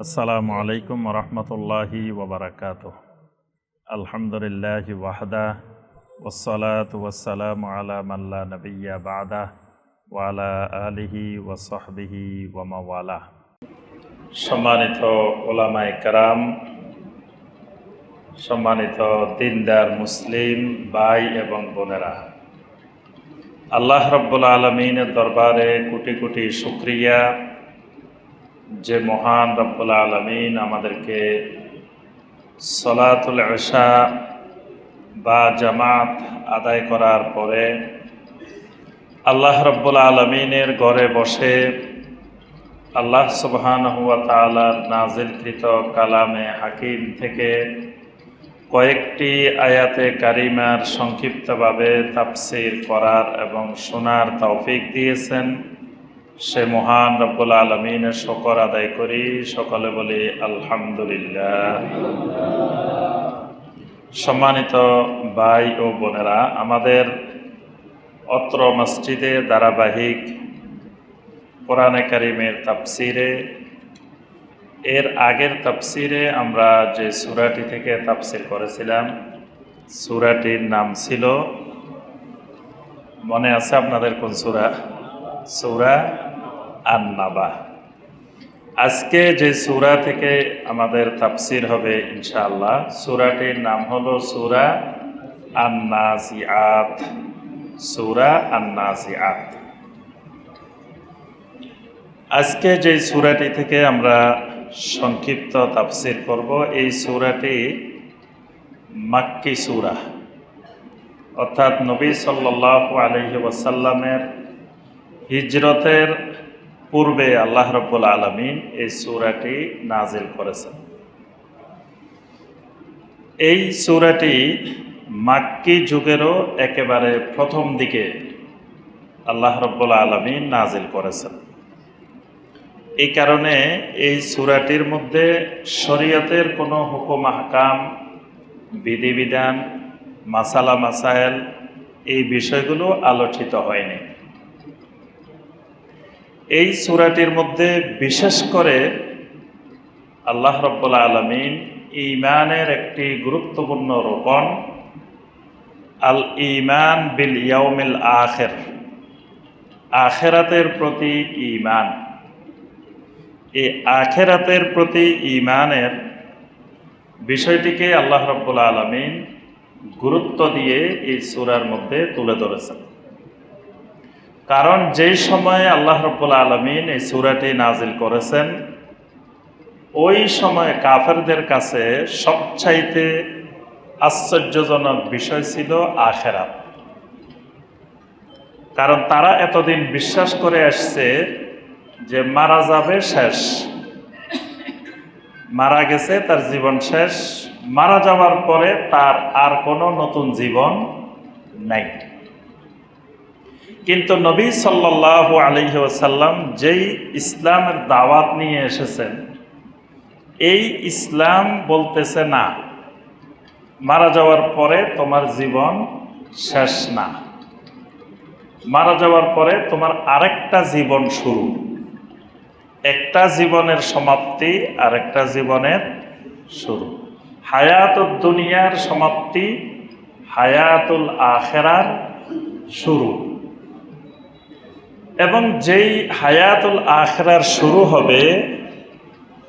আসসালামু আলাইকুম রহমতুল্লাহি ওবরাকাতুহ। আলহামদুলিল্লাহি ওয়াহদা ওয়াসসালাতু ওয়াসসালামু আলা মান লা নাবিয়্যা বা'দা ওয়া আলা আলিহি ওয়া সাহবিহি ওয়া মাওয়ালা। সম্মানিত উলামায়ে কেরাম, সম্মানিত দিনদার মুসলিম ভাই এবং বোনেরা, আল্লাহ রাব্বুল আলামিনের দরবারে কোটি কোটি শুকরিয়া যে মহান রব্বুল আলামিন আমাদেরকে সলাতুল ইশা বা জামাত আদায় করার পরে আল্লাহ রব্বুল আলামিনের ঘরে বসে আল্লাহ সুবহানাহু ওয়া তাআলার নাজিলকৃত কালামে হাকিম থেকে কয়েকটি আয়াতে কারিমার সংক্ষিপ্তভাবে তাফসীর করার এবং শোনার তৌফিক দিয়েছেন। সে মহান রব্বুল আলামিনের শুকর আদায় করি, সকলে বলি আলহামদুলিল্লাহ। সম্মানিত ভাই ও বোনেরা, আমাদের অত্র মসজিদে ধারাবাহিক কোরআনে কারিমের তাফসিরে, এর আগের তাফসিরে আমরা যে সূরাটি থেকে তাফসির করেছিলাম, সূরাটির নাম ছিল, মনে আছে আপনাদের কোন সূরা? সূরা আন-নাবা। আজকে যে সূরা থেকে আমাদের তাফসির হবে ইনশাআল্লাহ, সূরাটির নাম হলো সূরা আন-নাজিআত। সূরা আন-নাজিআত। আজকে যে সূরাটি থেকে আমরা সংক্ষিপ্ত তাফসির করব, এই সূরাটি মাক্কি সূরা, অর্থাৎ নবী সাল্লাল্লাহু আলাইহি ওয়াসাল্লামের হিজরতের পূর্বে আল্লাহ রাব্বুল আলামিন এই সূরাটি নাজিল করেছেন। এই সূরাটি মাক্কি যুগেরও একেবারে প্রথম দিকে আল্লাহ রাব্বুল আলামিন নাজিল করেছেন। এই কারণে এই সূরাটির মধ্যে শরীয়তের কোনো হুকুম আহকাম, বিধিবিধান, মাসালা মাসায়েল, এই বিষয়গুলো আলোচিত হয়নি। এই সূরাটির মধ্যে বিশেষ করে আল্লাহ রাব্বুল আলামিন ঈমানের একটি গুরুত্বপূর্ণ রোকন, আল ঈমান বিল ইয়াউমিল আখির, আখিরাতের প্রতি ঈমান, এই আখিরাতের প্রতি ঈমানের বিষয়টিকে আল্লাহ রাব্বুল আলামিন গুরুত্ব দিয়ে এই সূরার মধ্যে তুলে ধরেছেন। কারণ যেই সময়ে আল্লাহ রাব্বুল আলামিন এই সূরাটি নাজিল করেছেন, ওই সময় কাফেরদের কাছে সবচাইতে আশ্চর্যজনক বিষয় ছিল আখিরাত। কারণ তারা এতদিন বিশ্বাস করে আসছে যে মারা যাবে, শেষ, মারা গেছে, তার জীবন শেষ, মারা যাওয়ার পরে তার আর কোনো নতুন জীবন নাই। কিন্তু নবী সাল্লাল্লাহু আলাইহি ওয়াসাল্লাম যেই ইসলামের দাওয়াত নিয়ে এসেছেন, এই ইসলাম বলতেছে না, মারা যাওয়ার পরে তোমার জীবন শেষ না, মারা যাওয়ার পরে তোমার আরেকটা জীবন শুরু। একটা জীবনের সমাপ্তি, আরেকটা জীবনের শুরু। হায়াতুদ দুনিয়ার সমাপ্তি, হায়াতুল আখিরার শুরু। এবং যেই হায়াতুল আখিরার শুরু হবে,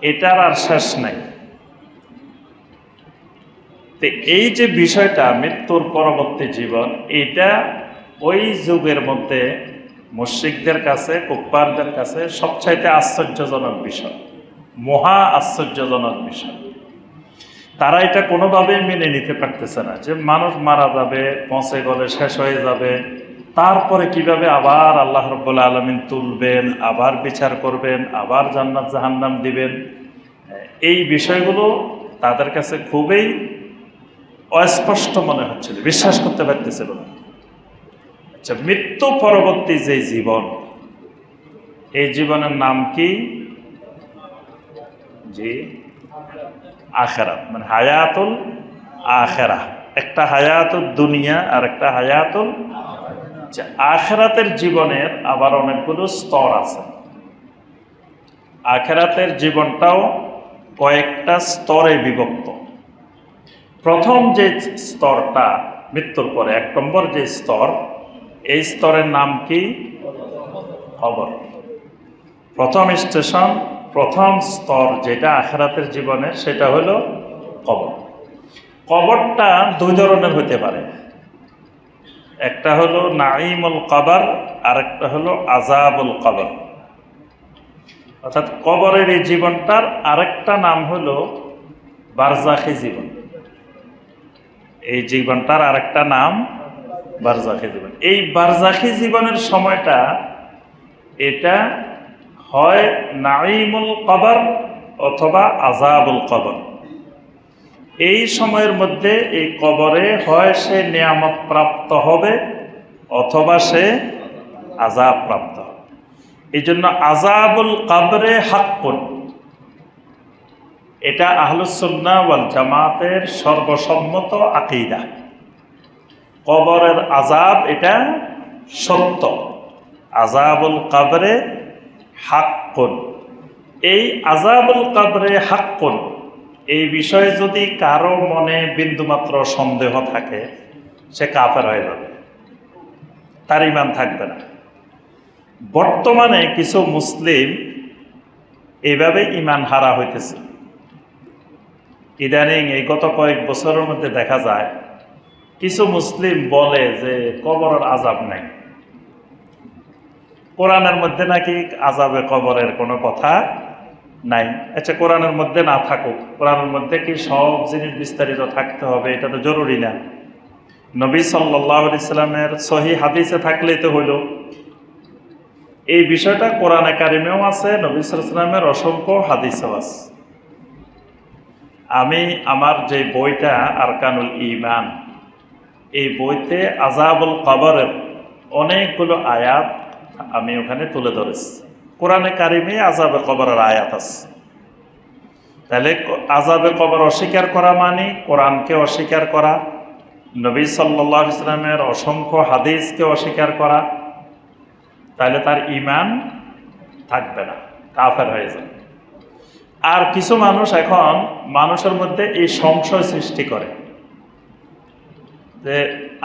এটার আর শেষ নাই। তো এই যে বিষয়টা, মৃত্যুর পরবর্তী জীবন, এটা ওই যুগের মধ্যে মুশরিকদের কাছে, কুফফারদের কাছে সবচাইতে আশ্চর্যজনক বিষয়, মহা আশ্চর্যজনক বিষয়। তারা এটা কোনোভাবেই মেনে নিতে পারতেছে না যে মানুষ মারা যাবে, পচে গলে শেষ হয়ে যাবে, তারপরে কিভাবে আবার আল্লাহ রাব্বুল আলামিন তুলবেন, আবার বিচার করবেন, আবার জান্নাত জাহান্নাম দিবেন। এই বিষয়গুলো তাদের কাছে খুবই অস্পষ্ট মনে হচ্ছিল, বিশ্বাস করতে পারতেছিল না। আচ্ছা, মৃত্যু পরবর্তী যে জীবন, এই জীবনের নাম কি? জি, আখিরাত, মানে হায়াতুল আখিরাহ। একটা হায়াতুল দুনিয়া আর একটা হায়াতুল আখিরাতের জীবনের আবার অনেকগুলো স্তর আছে। আখিরাতের জীবনটাও কয়েকটা স্তরে বিভক্ত। প্রথম যে স্তরটা মৃত্যুর পরে 1 নম্বর যে স্তর, এই স্তরের নাম কি? কবর। প্রথম স্টেশন, প্রথম স্তর যেটা আখিরাতের জীবনে, সেটা হলো কবর। কবরটা 2 ধরনের হতে পারে, একটা হলো নাঈমুল কবর, আর একটা হলো আযাবুল কবর। অর্থাৎ কবরের এই জীবনটার আরেকটা নাম হলো বারজাখী জীবন। এই জীবনটার আরেকটা নাম বারজাখী জীবন। এই বারজাখী জীবনের সময়টা, এটা হয় নাঈমুল কবর অথবা আযাবুল কবর। এই সময়ের মধ্যে এই কবরে হয় সে নিয়ামত প্রাপ্ত হবে অথবা সে আযাব প্রাপ্ত হবে। এই জন্য আযাবুল কবরে হাক্কুন, এটা আহলুস সুন্নাহ ওয়াল জামাতের সর্বসম্মত আকীদা। কবরের আযাব এটা সত্য, আযাবুল কবরে হাক্কুন। এই আযাবুল কবরে হাক্কুন, এই বিষয়ে যদি কারো মনে বিন্দুমাত্র সন্দেহ থাকে, সে কাফের হয়ে যাবে, তার ঈমান থাকবে না। বর্তমানে কিছু মুসলিম এইভাবে ঈমান হারা হইতেছে। ইদানিং এই গত কয়েক বছরের মধ্যে দেখা যায় কিছু মুসলিম বলে যে কবরের আযাব নাই, কোরআনের মধ্যে নাকি আযাবে কবরের কোনো কথা নাই। আচ্ছা, কোরআনের মধ্যে না থাকুক, কোরআনের মধ্যে কি সব জিনিস বিস্তারিত থাকতে হবে? এটা তো জরুরি না। নবী সাল্লাল্লাহু আলাইহি সাল্লামের সহিহ হাদিসে থাকলেই তো হইল। এই বিষয়টা কোরআনে কারিমেও আছে, নবী সাল্লাল্লাহু আলাইহি সাল্লামের অসংখ্য হাদিসেও আছে। আমি আমার যে বইটা আরকানুল ঈমান, এই বইতে আযাবুল কবরের অনেকগুলো আয়াত আমি ওখানে তুলে ধরেছি। কোরআনে কারিমে আযাবে কবরের আয়াত আছে। তাহলে আযাবে কবর অস্বীকার করা মানে কোরআনকে অস্বীকার করা, নবী সাল্লাল্লাহু আলাইহি ওয়াসাল্লামের অসংখ্য হাদিসকে অস্বীকার করা। তাহলে তার ঈমান থাকবে না, কাফের হয়ে যাবে। আর কিছু মানুষ এখন মানুষের মধ্যে এই সংশয় সৃষ্টি করে যে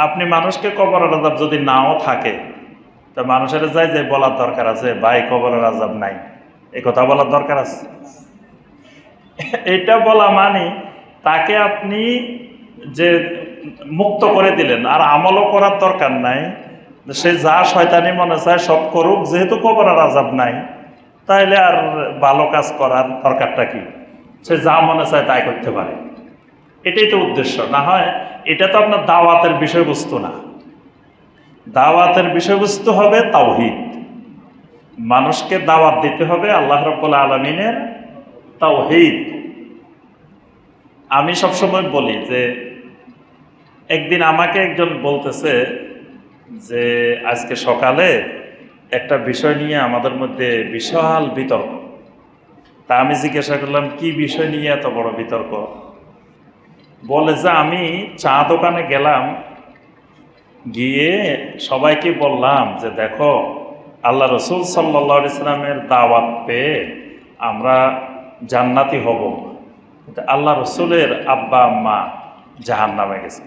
আপনি মানুষকে কবরের আযাব যদি নাও থাকে, তা মানুষের যাই যে বলার দরকার আছে, ভাই কবরের আযাব নাই, এই কথা বলার দরকার আছে? এটা বলা মানে তাকে আপনি যে মুক্ত করে দিলেন, আর আমলও করার দরকার নাই, সে যা শয়তানি মনে চায় সব করুক, যেহেতু কবরের আযাব নাই, তাইলে আর ভালো কাজ করার দরকারটা কি? সে যা মনে চায় তাই করতে পারে, এটাই তো উদ্দেশ্য। না হয় এটা তো আপনার দাওয়াতের বিষয়বস্তু না। দাওয়াতের বিষয়বস্তু হবে তাওহীদ, মানুষকে দাওয়াত দিতে হবে আল্লাহ রাব্বুল আলামিনের তাওহীদ। আমি সবসময় বলি যে একদিন আমাকে একজন বলতেছে যে আজকে সকালে একটা বিষয় নিয়ে আমাদের মধ্যে বিশাল বিতর্ক। তা আমি জিজ্ঞাসা করলাম, কি বিষয় নিয়ে এত বড় বিতর্ক? বলে যে আমি চা দোকানে গেলাম, গিয়ে সবাইকে বললাম যে দেখো, আল্লাহ রসুল সাল্লাল্লাহু আলাইহি সাল্লামের দাওয়াত পেয়ে আমরা জান্নাতি হব, আল্লাহ রসুলের আব্বা আম্মা জাহান্নামে গেছে।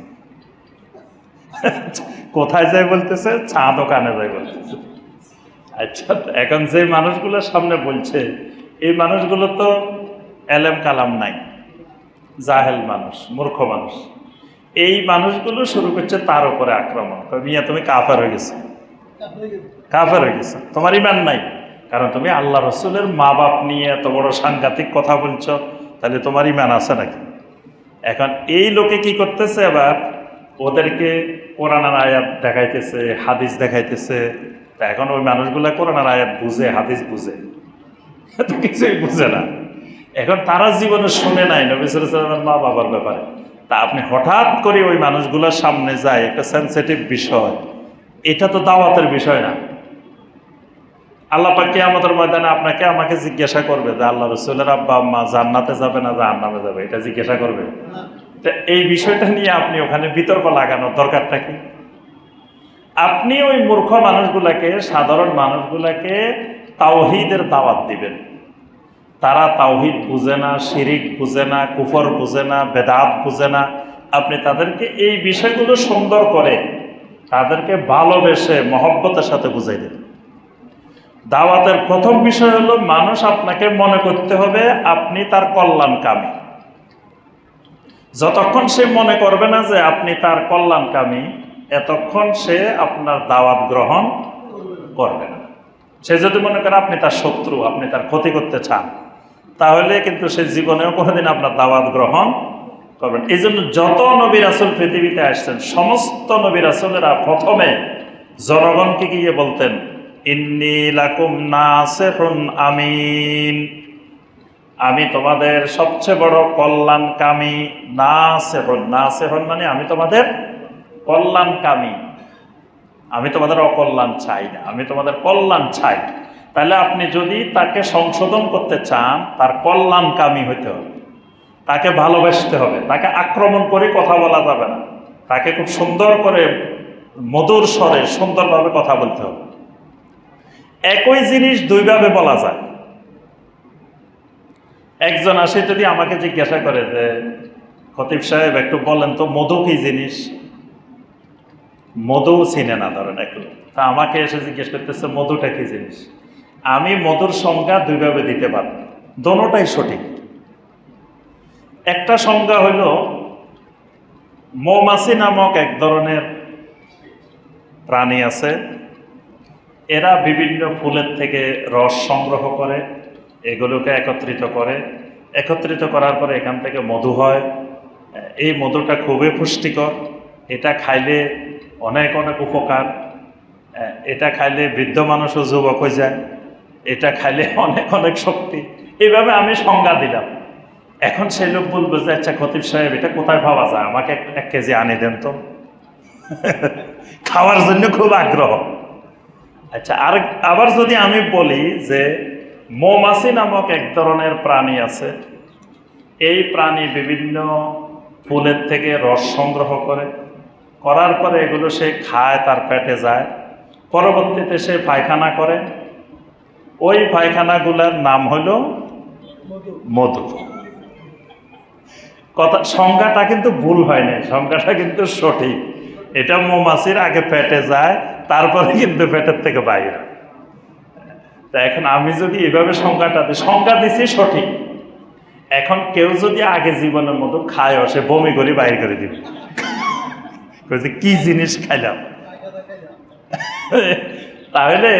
কোথায় যাই বলতেছে? চা দোকানে যাই বলতেছে। আচ্ছা, এখন যে মানুষগুলোর সামনে বলছে, এই মানুষগুলো তো এলেম কালাম নাই, জাহেল মানুষ, মূর্খ মানুষ। এই মানুষগুলো শুরু করছে তার উপরে আক্রমণ। মিয়া তুমি কাফের হয়ে গেছো, কাফের হয়ে গেছো, তোমার ঈমান নাই, কারণ তুমি আল্লাহ রসুলের মা বাপ নিয়ে এত বড় সাংঘাতিক কথা বলছো, তাহলে তোমার ঈমান আছে নাকি? এখন এই লোকে কি করতেছে, এবার ওদেরকে কোরআনের আয়াত দেখাইতেছে, হাদিস দেখাইতেছে। তা এখন ওই মানুষগুলা কোরআনের আয়াত বুঝে, হাদিস বুঝে, তো কিছুই বুঝে না। এখন তারা জীবনে শুনে নাই নবী সাল্লাল্লাহু আলাইহি ওয়াসাল্লামের মা বাবার ব্যাপারে। তা আপনি হঠাৎ করে ওই মানুষগুলোর সামনে যায়, একটা সেনসিটিভ বিষয়, এটা তো দাওয়াতের বিষয় না। আল্লাহ পাক কিয়ামতের ময়দানে আপনাকে আমাকে জিজ্ঞাসা করবে যে আল্লাহ রসুলের আব্বা আম্মা জান্নাতে যাবে না জাহান্নামে যাবে, এটা জিজ্ঞাসা করবে। তো এই বিষয়টা নিয়ে আপনি ওখানে বিতর্ক লাগানোর দরকারটা কি? আপনি ওই মূর্খ মানুষগুলাকে, সাধারণ মানুষগুলাকে তাওহীদের দাওয়াত দিবেন। তারা তাওহীদ বুঝে না, শিরিক বুঝে না, কুফর বুঝে না, বেদাত বুঝে না। আপনি তাদেরকে এই বিষয়গুলো সুন্দর করে তাদেরকে ভালোবেসে মহব্বতের সাথে বুঝাই দেন। দাওয়াতের প্রথম বিষয় হলো মানুষ আপনাকে মনে করতে হবে আপনি তার কল্যাণকামী। যতক্ষণ সে মনে করবে না যে আপনি তার কল্যাণকামী, এতক্ষণ সে আপনার দাওয়াত গ্রহণ করবে না। সে যদি মনে করে আপনি তার শত্রু, আপনি তার ক্ষতি করতে চান, তাহলে কিন্তু সে জীবনেও কোনোদিন আপনার দাওয়াত গ্রহণ করবেন। এই জন্য যত নবী রাসূল পৃথিবীতে আসছেন, সমস্ত নবী রাসূলেরা প্রথমে জনগণকে গিয়ে বলতেন, ইন্নী লাকুম নাসিহুন আমিন, আমি তোমাদের সবচেয়ে বড় কল্যাণকামী। নাসিহুন, নাসিহুন মানে আমি তোমাদের কল্যাণকামী, আমি তোমাদের অকল্যাণ চাই না, আমি তোমাদের কল্যাণ চাই। তাহলে আপনি যদি তাকে সংশোধন করতে চান, তার কল্যাণকামী হইতে হবে, তাকে ভালোবাসতে হবে, তাকে আক্রমণ করে কথা বলা যাবে না, তাকে খুব সুন্দর করে মধুর স্বরে সুন্দরভাবে কথা বলতে হবে। একই জিনিস দুইভাবে বলা যায়। একজন আসে যদি আমাকে জিজ্ঞাসা করে যে খতিব সাহেব একটু বলেন তো মধু কি জিনিস, মধু চিনে না ধরেন একটু, তা আমাকে এসে জিজ্ঞেস করতেছে মধুটা কি জিনিস, আমি মধুর সংজ্ঞা দুইভাবে দিতে পারব, দোনোটাই সঠিক। একটা সংজ্ঞা হইল মৌমাছি নামক এক ধরনের প্রাণী আছে, এরা বিভিন্ন ফুলের থেকে রস সংগ্রহ করে, এগুলোকে একত্রিত করার পরে এখান থেকে মধু হয়। এই মধুটা খুবই পুষ্টিকর, এটা খাইলে অনেক অনেক উপকার, এটা খাইলে বৃদ্ধ মানুষও যুবক হয়ে যায়, এটা খাইলে অনেক অনেক শক্তি। এইভাবে আমি সংজ্ঞা দিলাম। এখন সেই লোক বলবে যে আচ্ছা খতিব সাহেব এটা কোথায় পাওয়া যায়, আমাকে 1 কেজি আনি দেন তো। খাওয়ার জন্য খুব আগ্রহ। আচ্ছা, আবার যদি আমি বলি যে মৌমাছি নামক এক ধরনের প্রাণী আছে, এই প্রাণী বিভিন্ন ফুলের থেকে রস সংগ্রহ করার পরে এগুলো সে খায়, তার পেটে যায়, পরবর্তীতে সে পায়খানা করে, ওই পায়খানাগুলোর নাম হলো মধু। কথা সংজ্ঞাটা কিন্তু ভুল হয় না, সংজ্ঞাটা কিন্তু সঠিক। এটা মৌমাছির আগে পেটে যায়, তারপরে কিন্তু পেটের থেকে বাইরে। তা এখন আমি যদি এভাবে সংজ্ঞা দিছি সঠিক, এখন কেউ যদি আগে জীবনের মতো খায়, সে বমি করে বাইর করে দিবে, কি জিনিস খাইলাম। তাহলে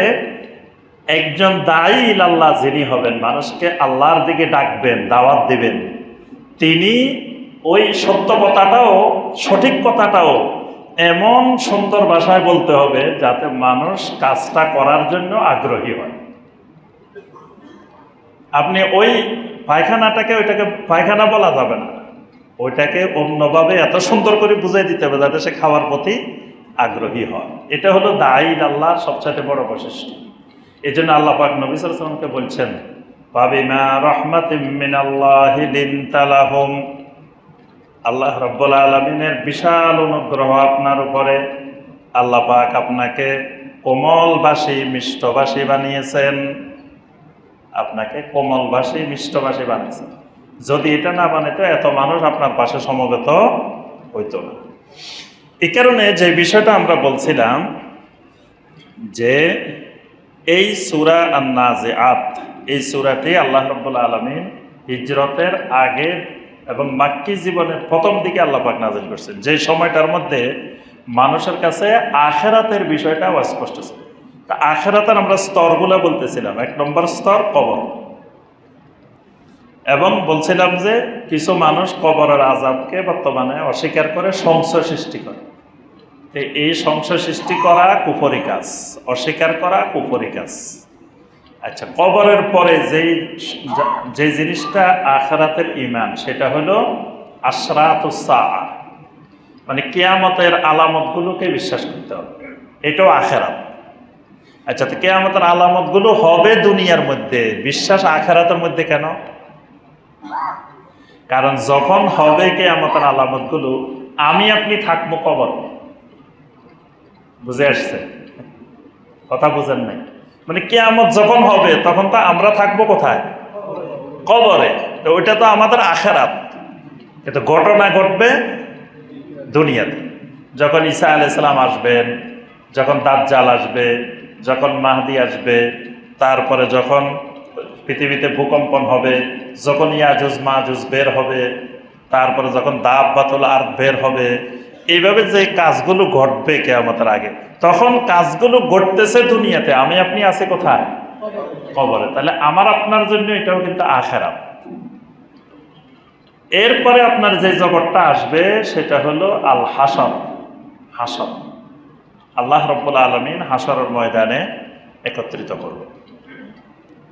একজন দায়ী ইলাল্লাহ যিনি হবেন, মানুষকে আল্লাহর দিকে ডাকবেন, দাওয়াত দিবেন, তিনি ওই সত্য কথাটাও, সঠিক কথাটাও এমন সুন্দর ভাষায় বলতে হবে যাতে মানুষ কাজটা করার জন্য আগ্রহী হয়। আপনি ওই পায়খানাটাকে, ওইটাকে পায়খানা বলা যাবে না, ওইটাকে অন্যভাবে এত সুন্দর করে বুঝাই দিতে হবে যাতে সে খাওয়ার প্রতি আগ্রহী হয়। এটা হলো দায়ী আল্লাহর সবচেয়ে বড় বৈশিষ্ট্য। এই জন্য আল্লাহ পাক নবী সাল্লাল্লাহু আলাইহি ওয়াসাল্লামকে বলছেন, ফাবিমা রাহমাতিম মিনাল্লাহি লিনতা লাহুম, আল্লাহ রাব্বুল আলামিনের বিশাল অনুগ্রহ আপনার উপরে, আল্লাহ পাক আপনাকে কোমলভাষী মিষ্টভাষী বানিয়েছেন, আপনাকে কোমলভাষী মিষ্টভাষী বানিয়েছেন। যদি এটা না বানাইতো এত মানুষ আপনার পাশে সমবেত হইতো না। এই কারণে যে বিষয়টা আমরা বলছিলাম যে এই সূরা আন-নাজিআত, এই সূরাটি আল্লাহ রাব্বুল আলামিন হিজরতের আগে এবং মাক্কি জীবনের প্রথম দিকে আল্লাহ পাক নাযিল করছেন, যে সময়টার মধ্যে মানুষের কাছে আখিরাতের বিষয়টা অস্পষ্ট ছিল। তা আখিরাতের আমরা স্তরগুলো বলতেছিলাম। 1 নম্বর স্তর কবর, এবং বলছিলাম যে কিছু মানুষ কবরের আযাবকে বর্তমানে অস্বীকার করে সংশয় সৃষ্টি করে। এই সংশয় সৃষ্টি করা কুফরি কাজ, অস্বীকার করা কুফরি কাজ। আচ্ছা, কবরের পরে যে জিনিসটা আখিরাতের ঈমান, সেটা হলো আশরাতুস সাআ, মানে কিয়ামতের আলামতগুলোকে বিশ্বাস করতে হবে, এটাও আখিরাত। আচ্ছা, তো কিয়ামতের আলামতগুলো হবে দুনিয়ার মধ্যে, বিশ্বাস আখিরাতের মধ্যে কেন? কারণ যখন হবে কিয়ামতের আলামতগুলো, আমি আপনি থাকবো কবর। বুঝে আসছে? কথা বুঝেন নাই? মানে কিয়ামত যখন হবে তখন তো আমরা থাকবো কোথায়? কবরে। তো ওইটা তো আমাদের আখেরাত, কিন্তু ঘটনা ঘটবে দুনিয়াতে। যখন ঈসা আলাইহিস সালাম আসবেন, যখন দাজ্জাল আসবে, যখন মাহদি আসবে, তারপরে যখন পৃথিবীতে ভূকম্পন হবে, যখন ইয়াজুজ মাজুজ বের হবে, তারপরে যখন দাব্বাতুল আরদ বের হবে, এইভাবে যে কাজগুলো ঘটবে কিয়ামতের আগে, তখন কাজগুলো ঘটতেছে দুনিয়াতে, আমি আপনি আছি কোথায়? কবরে। তাহলে আমার আপনার জন্য এটাও কিন্তু আখিরাত। এরপরে আপনার যে জগৎটা আসবে সেটা হলো আল হাসর। হাসর, আল্লাহ রাব্বুল আলামিন হাসরের ময়দানে একত্রিত করবে।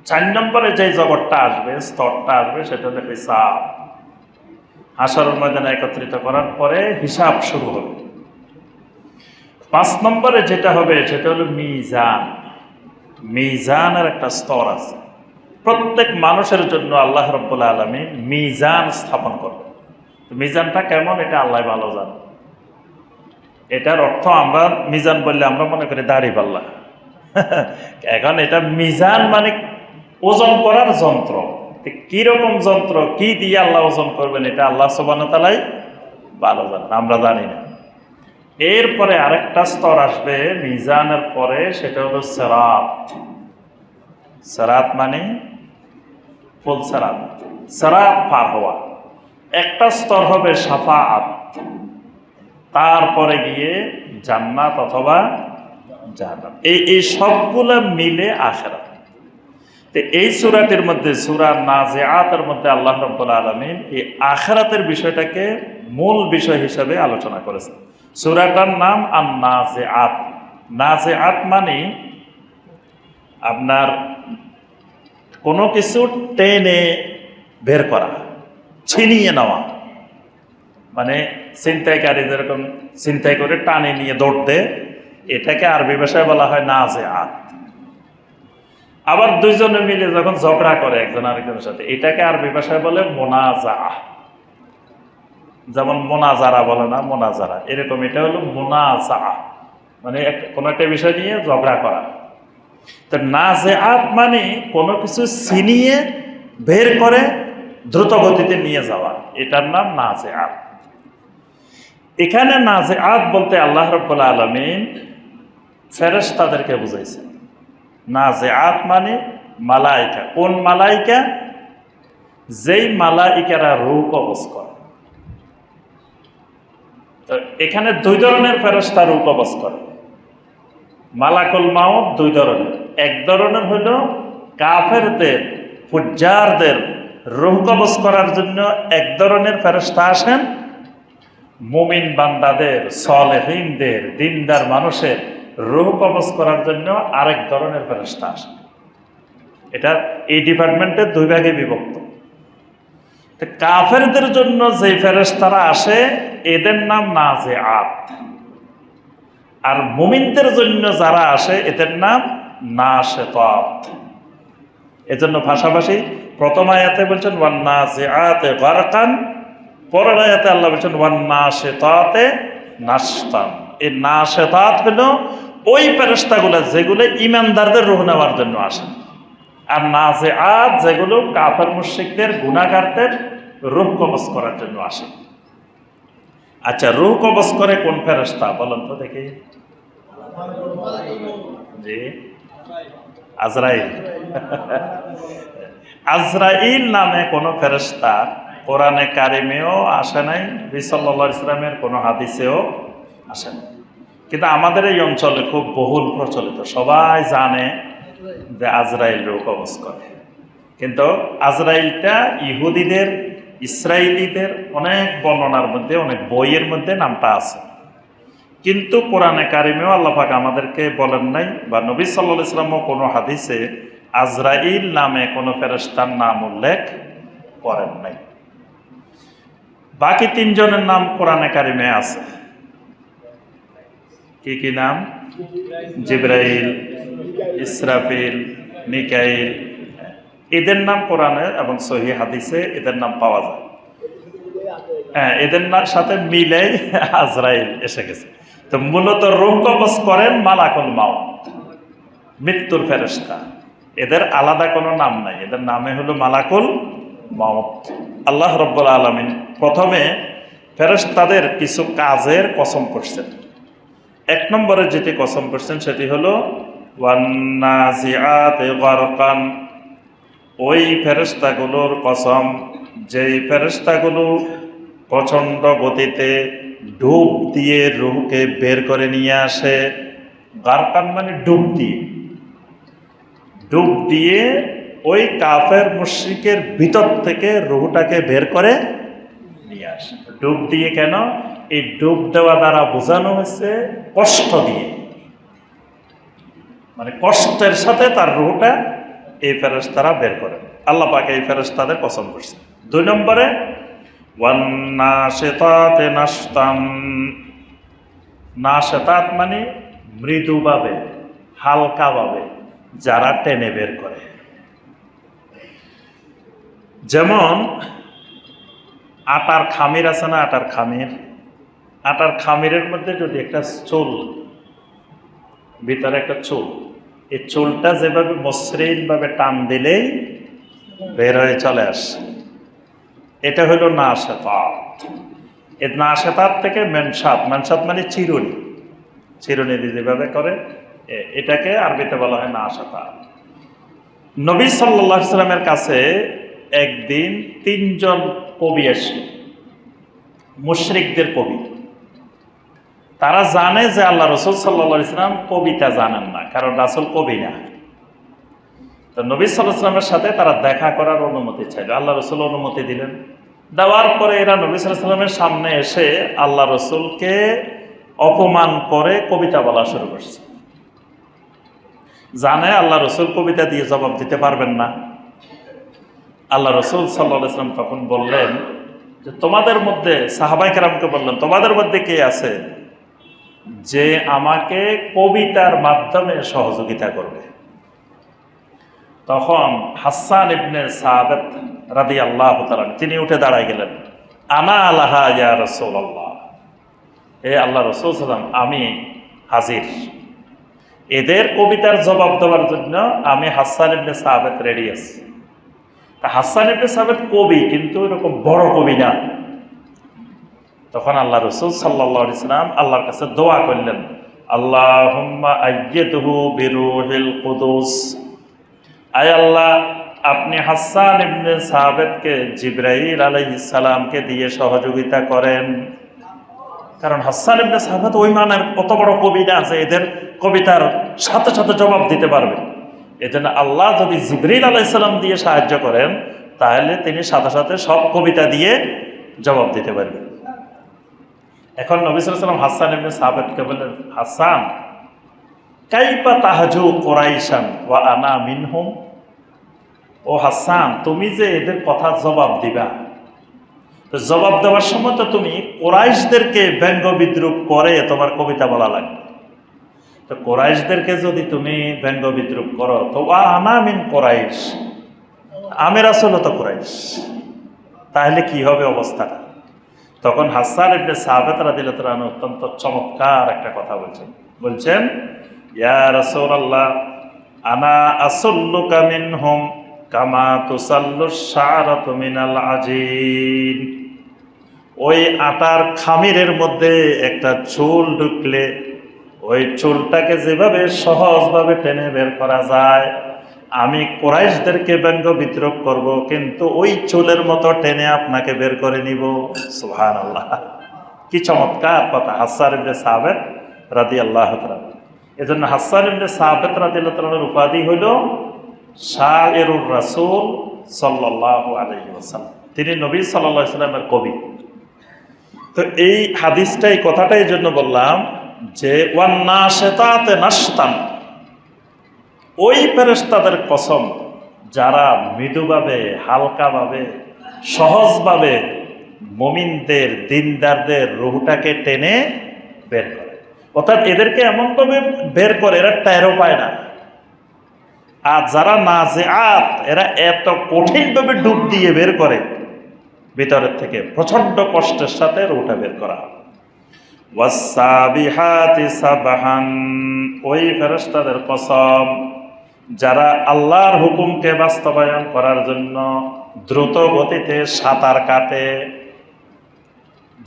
4 নম্বরে যে জগৎটা আসবে, স্তরটা আসবে, সেটা হলো হিসাব। হাসরের ময়দানে একত্রিত করার পরে হিসাব শুরু হবে। 5 নম্বরে যেটা হবে সেটা হলো মিজান। মিজানের একটা স্তর আছে। প্রত্যেক মানুষের জন্য আল্লাহ রাব্বুল আলামিন মিজান স্থাপন করবে। মিজানটা কেমন এটা আল্লাহ ভালো জানে। এটার অর্থ আমরা মিজান বললে আমরা মনে করি দাড়িপাল্লা। এখন এটা মিজান মানে ওজন করার যন্ত্র। কিরকম যন্ত্র, কি দিয়ে আল্লাহ ওজন করবেন, এটা আল্লাহ সুবহানাহু ওয়া তাআলাই ভালো জানেন, আমরা জানি না। এরপরে আরেকটা স্তর আসবে মিজানের পরে, সেটা হলো সিরাত। সিরাত মানে ফুল সিরাত, সিরাত পার হওয়া। একটা স্তর হবে শাফাআত, তারপরে গিয়ে জান্নাত অথবা জাহান্নাম। এই সবগুলো মিলে আখিরাত। তো এই সূরাটির মধ্যে, সূরা নাজিআতের মধ্যে আল্লাহ রাব্বুল আলামিন এই আখিরাতের বিষয়টাকে মূল বিষয় হিসেবে আলোচনা করেছেন। সূরাটার নাম আন-নাজিআত। নাজিআত মানে আপনার কোনো কিছু টেনে বের করা, ছিনিয়ে নেওয়া। মানে ছিনতাইকারী যেরকম ছিনতাই করে টানে নিয়ে দৌড় দেয়, এটাকে আরবি ভাষায় বলা হয় নাজিআত। আবার দুইজনে মিলে যখন ঝগড়া করে একজন আরেকজনের সাথে, এটাকে আরবি ভাষায় বলে মুনাজাআ। যেমন মোনাজারা বলে না, মোনাজারা, এরকম এটা হলো মুনাজাআ, মানে কোনো একটা বিষয় নিয়ে ঝগড়া করা। তো নাজিআত মানে কোনো কিছু ছিনিয়ে বের করে দ্রুত গতিতে নিয়ে যাওয়া, এটার নাম নাজিআত। এখানে নাজিআত বলতে আল্লাহ রাব্বুল আলামিন ফেরেশতাদেরকে বুঝাইছেন। নাজিআত মানে মালাইকা। কোন মালাইকা? যেই মালাইকারা রূহ কবজ করে। তো এখানে 2 ধরনের ফেরেশতা রূহ কবজ করে। মালাকুল মাউত 2 ধরনের। এক ধরনের হলো কাফেরদের, ফুজ্জারদের রূহ কবজ করার জন্য এক ধরনের ফেরেশতা আসেন। মুমিন বান্দাদের, সালেহিনদের, দিনদার মানুষের রূহ কবজ করার জন্য আরেক ধরনের ফেরেশতা আসে। এটা এই ডিপার্টমেন্টের 2 ভাগে বিভক্ত। কাফেরদের জন্য যে ফেরেশতারা আসে এদের নাম নাজিআত, আর মুমিনদের জন্য যারা আসে এদের নাম নাশিতাত। এজন্য ভাষাভাষী প্রথম আয়াতে বলছেন ওয়ান নাজিআতে গারকান, পরের আয়াতে আল্লাহ বলছেন ওয়ান নাশিতাতে নাশতান। এই নাশিতাত হলো ওই ফেরেশতাগুলো যেগুলো ঈমানদারদের রূহ নেওয়ার জন্য আসে, আর নাজিআত যেগুলো কাফের মুশরিকদের, গুনাহগারদের রূহ কবজ করার জন্য আসে। আচ্ছা, রূহ কবজ করে কোন ফেরেশতা বলেন তো দেখি? জি, আজরাইল। আজরাইল নামে কোনো ফেরেশতা কোরআনে কারিমেও আসে নাই, নবী সাল্লাল্লাহু আলাইহি ওয়াসাল্লামের কোনো হাদিসেও আসে না। কিন্তু আমাদের এই অঞ্চলে খুব বহুল প্রচলিত, সবাই জানে যে আজরাইল রূহ কবজ করে। কিন্তু আজরাইলটা ইহুদিদের, ইসরায়েলিদের অনেক বর্ণনার মধ্যে, অনেক বইয়ের মধ্যে নামটা আছে, কিন্তু কোরআনে কারিমেও আল্লাহ পাক আমাদেরকে বলেন নাই, বা নবী সাল্লাল্লাহু আলাইহি ওয়াসাল্লামও কোনো হাদিসে আজরাইল নামে কোনো ফেরেশতার নাম উল্লেখ করেন নাই। বাকি 3 জনের নাম কোরআনে কারিমে আছে। কি কি নাম? জিবরাইল, ইসরাফিল, মিকাইল। এদের নাম কোরআনে এবং সহিহ হাদিসে এদের নাম পাওয়া যায়। হ্যাঁ, এদের সাথে মিলে আজরাইল এসে গেছে। তো মূলত রূহ কবজ করেন মালাকুল মাউত, মৃত্যুর ফেরেশতা। এদের আলাদা কোনো নাম নাই, এদের নামে হলো মালাকুল মাউত। আল্লাহ রাব্বুল আলামিন প্রথমে ফেরেশতাদের কিছু কাজের কসম করছেন। এক নম্বরে যেটি কসম করছেন সেটি হলো ওয়ান্নাজিআতি গারকান, ওই ফেরেশতাগুলোর কসম যেই ফেরেশতাগুলো প্রচণ্ড গতিতে ডুব দিয়ে রূহকে বের করে নিয়ে আসে। গারকান মানে ডুব দিয়ে, ডুব দিয়ে ওই কাফের মুশরিকের ভিতর থেকে রূহটাকে বের করে নিয়ে আসে। ডুব দিয়ে কেন? এই ডুব দেওয়া দ্বারা বোঝানো হয়েছে কষ্ট দিয়ে, মানে কষ্টের সাথে তার রূহটা এই ফেরেশতারা বের করে। আল্লাহ পাক এই ফেরেশতাদের কসম করছে। 2 নম্বরে ওয়ান্নাশিতাতি নাশতান, নাশিতাত মানে মৃদুভাবে হালকাভাবে যারা টেনে বের করে। যেমন আটার খামির আছে না, আটার খামির, আটার খামিরের মধ্যে যদি একটা চুল, ভিতরে একটা চুল, এই চুলটা যেভাবে মসৃণভাবে টান দিলেই বের হয়ে চলে আসে, এটা হলো নাশিতাত। এই নাশিতাত থেকে মেনসাত, মেনসাত মানে চিরুনি, চিরুনি দিয়ে যেভাবে করে এটাকে আরবিতে বলা হয় নাশিতাত। নবী সাল্লাল্লাহু আলাইহি সাল্লামের কাছে একদিন 3 জন কবি আসলো, মুশরিকদের কবি। তারা জানে যে আল্লাহ রাসূল সাল্লাল্লাহু আলাইহি সাল্লাম কবিতা জানেন না, কারণ রাসূল কবি না। তো নবী সাল্লাল্লাহু আলাইহি সাল্লামের সাথে তারা দেখা করার অনুমতি চাইল। আল্লাহ রাসূল অনুমতি দিলেন। দেওয়ার পরে এরা নবী সাল্লাল্লাহু আলাইহি সাল্লামের সামনে এসে আল্লাহ রাসূলকে অপমান করে কবিতা বলা শুরু করছে। জানে আল্লাহ রাসূল কবিতা দিয়ে জবাব দিতে পারবেন না। আল্লাহ রাসূল সাল্লাল্লাহু আলাইহি সাল্লাম তখন বললেন যে তোমাদের মধ্যে, সাহাবায়ে কেরামকে বললেন, তোমাদের মধ্যে কে আছে যে আমাকে কবিতার মাধ্যমে সহযোগিতা করবে? তখন হাসান ইবনে সাবিত রাদিয়াল্লাহু তাআলা তিনি উঠে দাঁড়ায় গেলেন। আনা আলাহা ইয়া রাসূলুল্লাহ, হে আল্লাহ রাসূল সাল্লাল্লাহু আলাইহি ওয়াসাল্লাম, আমি হাজির। এদের কবিতার জবাব দেওয়ার জন্য আমি হাসান ইবনে সাবিত রেডি আছি। হাসান ইবনে সাবিত কবি, কিন্তু এরকম বড় কবি না। তখন আল্লাহ রাসূল সাল্লাল্লাহু আলাইহি ওয়াসাল্লাম আল্লাহর কাছে দোয়া করলেন, আল্লাহুম্মা আইয়িদহু বিরূহিল কুদুস, আয় আল্লাহ আপনি হাসান ইবনে সাবিতকে জিবরাইল আলাইহিস সালামকে দিয়ে সহযোগিতা করেন। কারণ হাসান ইবনে সাবিত ওই মানের কত বড় কবি না আছে এদের কবিতার সাথে সাথে জবাব দিতে পারবে। এজন্য আল্লাহ যদি জিবরাইল আলাইহিস সালাম দিয়ে সাহায্য করেন, তাহলে তিনি সাথে সাথে সব কবিতা দিয়ে জবাব দিতে পারবেন। এখন নবী সাল্লাল্লাহু আলাইহি ওয়াসাল্লাম হাসান ইবনে সাবিতকে বললেন, হাসান কাইফা তাহজু কুরাইশান ওয়া আনা মিনহুম, ও হাসান তুমি যে এদের কথা জবাব দিবা, তো জবাব দেওয়ার সময় তো তুমি কুরাইশদেরকে ব্যঙ্গ বিদ্রুপ করে তোমার কবিতা বলা লাগবে। তো কুরাইশদেরকে যদি তুমি ব্যঙ্গ বিদ্রুপ করো, তো ওয়া আনা মিন কুরাইশ, আমি রাসূল তো কুরাইশ, তাহলে কি হবে অবস্থাটা? তখন হাসান ইবনে সাবিত রাদিয়াল্লাহু তাআলা আনহু অত্যন্ত চমৎকার একটা কথা বলছেন, ইয়া রাসূলুল্লাহ আনা আসল্লুকা মিনহুম কামা তুসাল্লু শারাতু মিনাল আজিন। ওই আটার খামিরের মধ্যে একটা চুল ঢুকলে ওই চুলটাকে যেভাবে সহজভাবে টেনে বের করা যায়, আমি কুরাইশদেরকে ব্যঙ্গ বিদ্রুপ করব, কিন্তু ওই চুলের মতো টেনে আপনাকে বের করে নিব। সুবহানাল্লাহ, কি চমৎকার কথা! হাসান ইবনে সাবিত রাদিয়াল্লাহু তাআলা। এজন্য হাসান ইবনে সাবিত রাদিয়াল্লাহু তাআলার উপাধি হইল শায়রুর রাসূল সাল্লাল্লাহু আলাইহি ওয়াসাল্লাম। তিনি নবী সাল্লাল্লাহু আলাইহি ওয়াসাল্লামের কবি। তো এই হাদিসটা, এই কথাটাই এই জন্য বললাম যে ওয়ান্নাশিতাতে নাশতান, ওই ফেরেশতাদের কসম যারা মৃদুভাবে হালকাভাবে সহজভাবে মুমিনদের দিনদারদের রূহটাকে টেনে বের করে। অর্থাৎ এদেরকে এমনভাবে বের করে এরা টেরও পায় না। আর যারা নাজিআত, এরা এত কঠিনভাবে ডুব দিয়ে বের করে ভিতরের থেকে, প্রচন্ড কষ্টের সাথে রূহটা বের করা হয়। ওয়াসসাবিহাতি সাবহান, ওই ফেরেশতাদের কসম যারা আল্লাহর হুকুমকে বাস্তবায়ন করার জন্য দ্রুত গতিতে সাঁতার কাটে।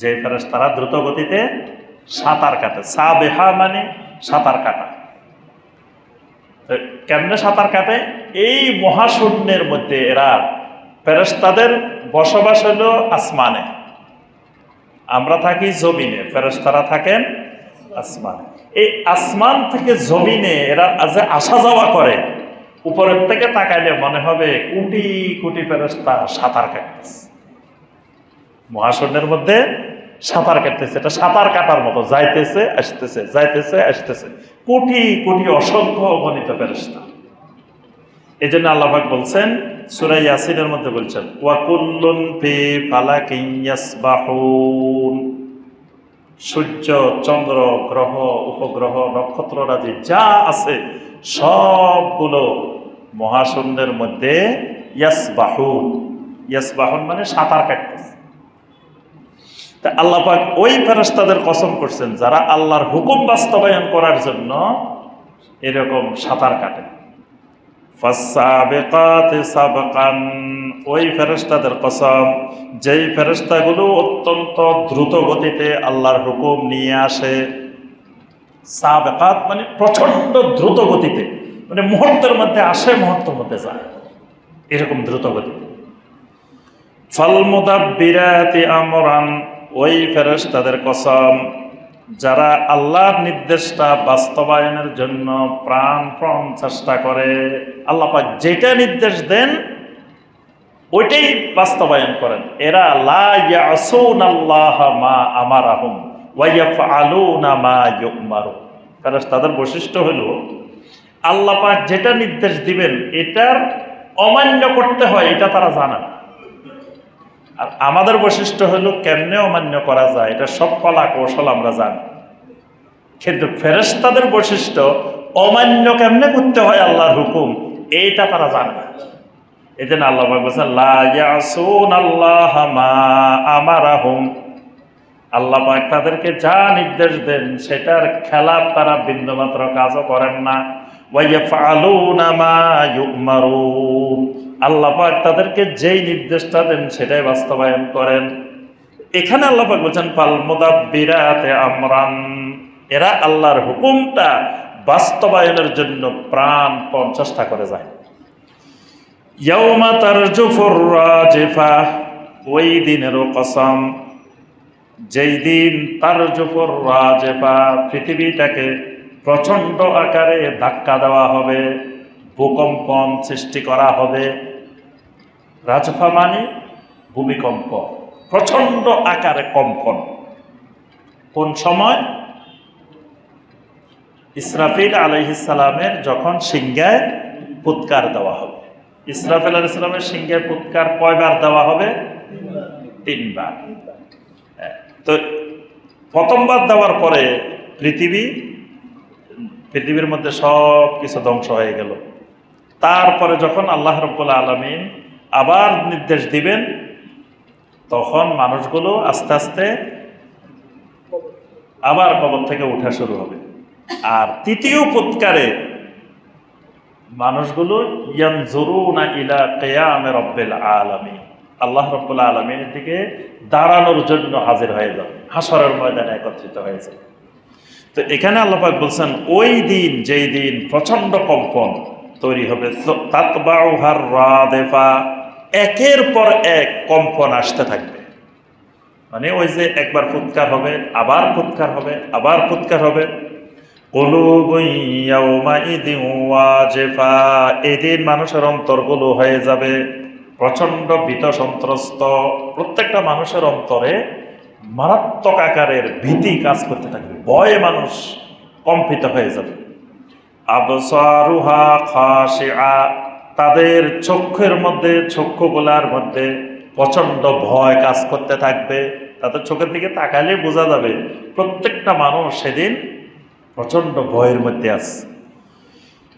যে ফেরেশতারা দ্রুত গতিতে সাঁতার কাটে, সাবেহা মানে সাঁতার কাটা। কেমনে সাঁতার কাটে? এই মহাশূন্যের মধ্যে এরা, ফেরেশতাদের বসবাস হলো আসমানে, আমরা থাকি জমিনে, ফেরেশতারা থাকেন আসমানে। এই আসমান থেকে জমিনে এরা যে আসা যাওয়া করে, উপরের থেকে তাকাইলে মনে হবে কোটি কোটি ফেরেশতা সাঁতার কাটতেছে, মহাশূন্যের মধ্যে সাঁতার কাটতেছে। এটা সাঁতার কাটার মতো, যাইতেছে আসতেছে, যাইতেছে আসতেছে, কোটি কোটি অসংখ্য অগণিত ফেরেশতা। এই জন্য আল্লাহ পাক বলছেন সূরা ইয়াসিনের মধ্যে বলছেন, ওয়া কুল্লুন ফি ফালাকিন ইয়াসবাহুন। সূর্য, চন্দ্র, গ্রহ, উপগ্রহ, নক্ষত্ররাজি যা আছে সবগুলো মহাশূন্যের মধ্যে ইয়াসবাহুন। ইয়াসবাহুন মানে সাঁতার কাটতেছে। তা আল্লাহ পাক ওই ফেরেশতাদের কসম করছেন যারা আল্লাহর হুকুম বাস্তবায়ন করার জন্য এরকম সাঁতার কাটে। ফাসসাবিকাতি সাবকান, ওই ফেরেশতাদের কসম যেই ফেরেশতাগুলো অত্যন্ত দ্রুত গতিতে আল্লাহর হুকুম নিয়ে আসে। সাবিকাত মানে প্রচন্ড দ্রুত গতিতে, মানে মুহূর্তের মধ্যে আসে, মুহূর্তের মধ্যে যায়, এরকম দ্রুত গতিতে। ফাল মুদাব্বিরাতি আমরান, ওই ফেরেশতাদের কসম যারা আল্লাহর নির্দেশটা বাস্তবায়নের জন্য প্রাণপণ চেষ্টা করে। আল্লাহ পাক যেটা নির্দেশ দেন ওইটাই বাস্তবায়ন করেন। এরা লা ইয়াসুনাল্লাহ মা আমারাহুম ওয়া ইয়াফআলুনা মা ইউমারুন। ফেরেশতাদের বৈশিষ্ট্য হলো আল্লাহ পাক যেটা নির্দেশ দিবেন এটার অমান্য করতে হয় এটা তারা জানে না। আর আমাদের বৈশিষ্ট্য হলো কেমনে অমান্য করা যায় এটা সব কলা কৌশল আমরা জানি, কিন্তু ফেরেশতাদের বৈশিষ্ট্য অমান্য কেমনে করতে হয় আল্লাহর হুকুম এইটা তারা জানে না। এই জন্য আল্লাহ পাক বলেছেন লা ইয়াসুনাল্লাহ মা আমারাহুম। আল্লাহ পাক তাদেরকে যা নির্দেশ দেন সেটার খেলাপ তারা বিন্দুমাত্র কাজও করেন না। ওয়া ইয়াফআলুনা মা ইউমারুন, আল্লাহ পাক তাদেরকে যেই নির্দেশটা দেন সেটাই বাস্তবায়ন করেন। এখানে আল্লাহ পাক বলছেন ফাল মুদাব্বিরাতি আমরান, এরা আল্লাহর হুকুমটা বাস্তবায়নের জন্য প্রাণপণ চেষ্টা করে যায়। ইয়াউমা তারজুফুর রাজিফা, ওই দিনেরও কসম যেই দিন তারজুফুর রাজিফা, পৃথিবীটাকে প্রচণ্ড আকারে ধাক্কা দেওয়া হবে, ভূকম্পন সৃষ্টি করা হবে। রাজফা মানে ভূমিকম্প, প্রচণ্ড আকারে কম্পন। কোন সময়? ইসরাফিল আলাইহিস সালামের যখন সিংহায় ফুৎকার দেওয়া হবে। ইসরাফিল আলাইহিস সালামের সিংহায় ফুৎকার কয়বার দেওয়া হবে? 3 বার। তো প্রথমবার দেওয়ার পরে পৃথিবীর মধ্যে সব কিছু ধ্বংস হয়ে গেল। তারপরে যখন আল্লাহ রাব্বুল আলামিন আবার নির্দেশ দিবেন তখন মানুষগুলো আস্তে আস্তে আবার কবর থেকে ওঠা শুরু হবে। আর তৃতীয় ফুৎকারে মানুষগুলো ইয়ানজুরুনা ইলা কিয়ামি রাব্বিল আলামিন, আল্লাহ রাব্বুল আলামিনের দিকে দাঁড়ানোর জন্য হাজির হয়ে যাবে, হাসরের ময়দানে একত্রিত হয়ে যাবে। তো এখানে আল্লাহ পাক বলছেন ওই দিন, যেই দিন প্রচন্ড কম্পন তৈরি হবে, তাতবাউহার রাদিফা, একের পর এক কম্পন আসতে থাকবে। মানে ওই যে একবার ফুৎকার হবে, আবার ফুৎকার হবে, আবার ফুৎকার হবে। কুলুবুন ইয়াউমাইযিন ওয়াজিফা, এদিন মানুষের অন্তরগুলো হয়ে যাবে প্রচন্ড ভীত সন্ত্রস্ত। প্রত্যেকটা মানুষের অন্তরে মারাত্মক আকারের ভীতি কাজ করতে থাকবে, ভয়ে মানুষ কম্পিত হয়ে যাবে। আবসারুহা খাশিআ, তাদের চক্ষুর মধ্যে, চক্ষুগুলার মধ্যে প্রচন্ড ভয় কাজ করতে থাকবে। তাদের চোখের দিকে তাকালে বোঝা যাবে প্রত্যেকটা মানুষ সেদিন প্রচন্ড ভয়ের মধ্যে আছে।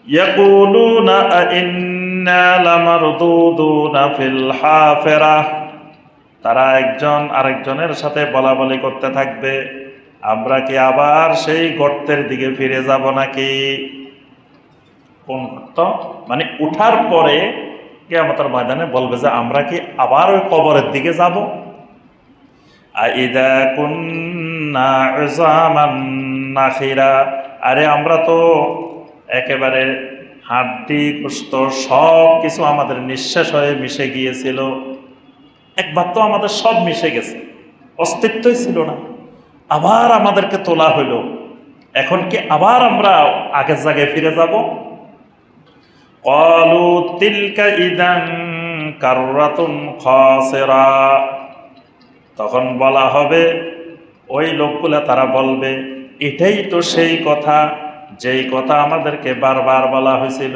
ইয়াকুলুনা আইন্না লামারদুদুনা ফিল হাফিরা, তারা একজন আরেকজনের সাথে বলা বলি করতে থাকবে আমরা কি আবার সেই গর্তের দিকে ফিরে যাব নাকি। কোন গর্ত? মানে উঠার পরে কিয়ামতের ময়দানে বলবে যে আমরা কি আবার ওই কবরের দিকে যাব? আইদা কুন্না উযামান নাখিরা, আরে আমরা তো একেবারে হাড্ডি গোশত সব কিছু আমাদের নিঃশেষ হয়ে মিশে গিয়েছিল, একবার তো আমাদের সব মিশে গেছে, অস্তিত্বই ছিল না, আবার আমাদেরকে তোলা হইল, এখন কি আবার আমরা আগের জায়গায় ফিরে যাব? ক্বালু তিলকা ইদান কাররাতুন খাসিরা, তখন বলা হবে, ওই লোকগুলা তারা বলবে, এটাই তো সেই কথা যেই কথা আমাদেরকে বারবার বলা হয়েছিল।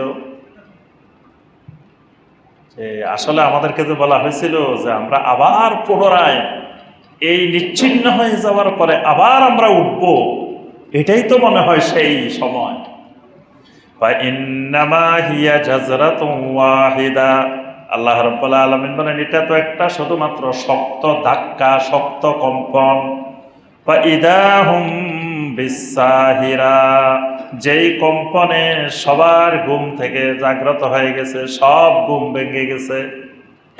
যে আসলে আমাদেরকে যে বলা হয়েছিল যে আমরা আবার পুনরায় এই নিচ্ছিন্ন হয়ে যাওয়ার পরে আবার আমরা উঠব, এটাই তো মনে হয় সেই সময়। ইন্নামা হিয়া জাজরাতুন ওয়াহিদা, আল্লাহ রাব্বুল আলামিন বলেন এটা তো একটা শুধুমাত্র শক্ত ধাক্কা, শক্ত কম্পন। ফাইদাহুম বিসাহিরা, যেই কম্পনে সবার ঘুম থেকে জাগ্রত হয়ে গেছে, সব ঘুম ভেঙে গেছে,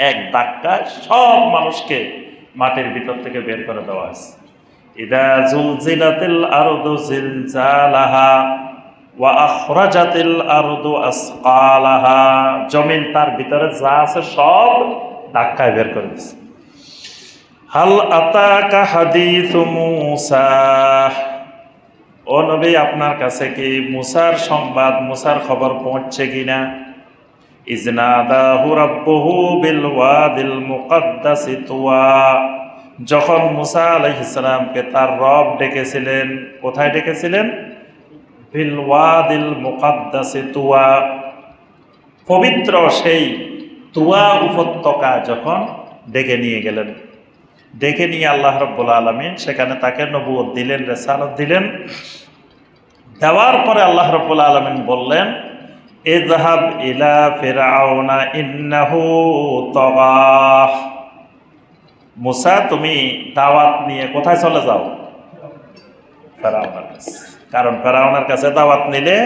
এক ধাক্কায় সব মানুষকে মাটির ভিতর থেকে বের করে দেওয়া হয়েছে। ইদা জুলজিলাতিল আরদু জিলজালাহা ওয়া আখরাজাতিল আরদু আসকালাহা, জমিন তার ভিতরে যা আছে সব ধাক্কায় বের করে দিচ্ছে। হাল আতাকা হাদিসু মূসা, ও নবী আপনার কাছে কি মুসার সংবাদ, মুসার খবর পৌঁছছে কিনা? ইজনাদাহু রাব্বুহু বিল ওয়াদিল মুকাদ্দাসি তুয়া, যখন মুসা আলাইহিস সালামকে তার রব ডেকেছিলেন, কোথায় ডেকেছিলেন? বিল ওয়াদিল মুকাদ্দাসি তুয়া, পবিত্র সেই তুয়া উপত্যকা যখন ডেকে নিয়ে গেলেন, ডেকে নিয়ে আল্লাহ রাব্বুল আলামিন সেখানে তাকে নবুয়ত দিলেন, রিসালাত দিলেন। দেওয়ার পরে আল্লাহ রাব্বুল আলামিন বললেন, ইযহাব ইলা ফিরআউনা ইন্নাহু তাগা, মুসা তুমি দাওয়াত নিয়ে কোথায় চলে যাও? ফিরআউনের কাছে। কারণ ফিরআউনের কাছে দাওয়াত নিলে,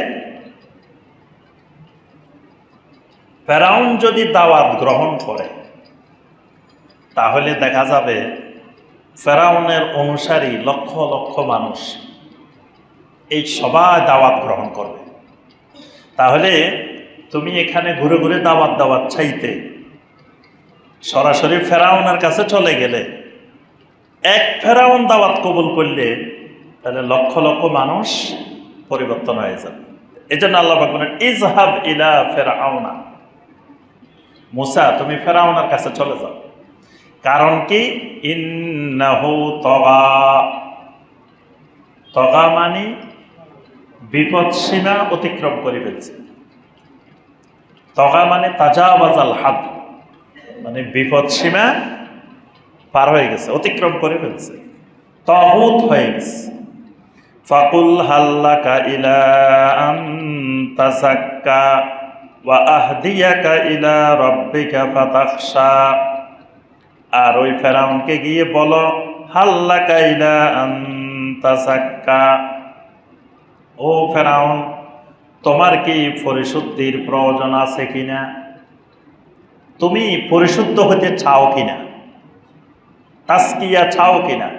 ফিরআউন যদি দাওয়াত গ্রহণ করে তাহলে দেখা যাবে ফিরআউনের অনুসারী লক্ষ লক্ষ মানুষ এই সবাই দাওয়াত গ্রহণ করবে। তাহলে তুমি এখানে ঘুরে ঘুরে দাওয়াত চাইতে সরাসরি ফিরআউনের কাছে চলে গেলে, এক ফিরআউন দাওয়াত কবুল করলে তাহলে লক্ষ লক্ষ মানুষ পরিবর্তন হয়ে যাবে। এই জন্য আল্লাহ পাক বলেন, ইযহাব ইলা ফিরআউনা, মুসা তুমি ফিরআউনের কাছে চলে যাও। কারণ কি? ইন্নাহু তাগা, তাগা মানে বিপদ সীমা অতিক্রম করে ফেলছে। তাগা মানে তাজাওয়াজাল হাদ, মানে বিপদ সীমা পার হয়ে গেছে, অতিক্রম করে ফেলছে, তাগুত হয়ে গেছে। ফাকুল হাল্লাকা ইলা আন তাযাক্কা ওয়া আহদিয়াকা ইলা রাব্বিকা ফাতাখশা, আর ওই ফেরাউনকে গিয়ে বলো, হাল্লাকা ইলা আন তাযাক্কা, ও ফেরাউন তোমার কি পরিশুদ্ধির প্রয়োজন আছে কিনা? তুমি পরিশুদ্ধ হতে চাও কিনা? তাসকিয়া চাও কিনা?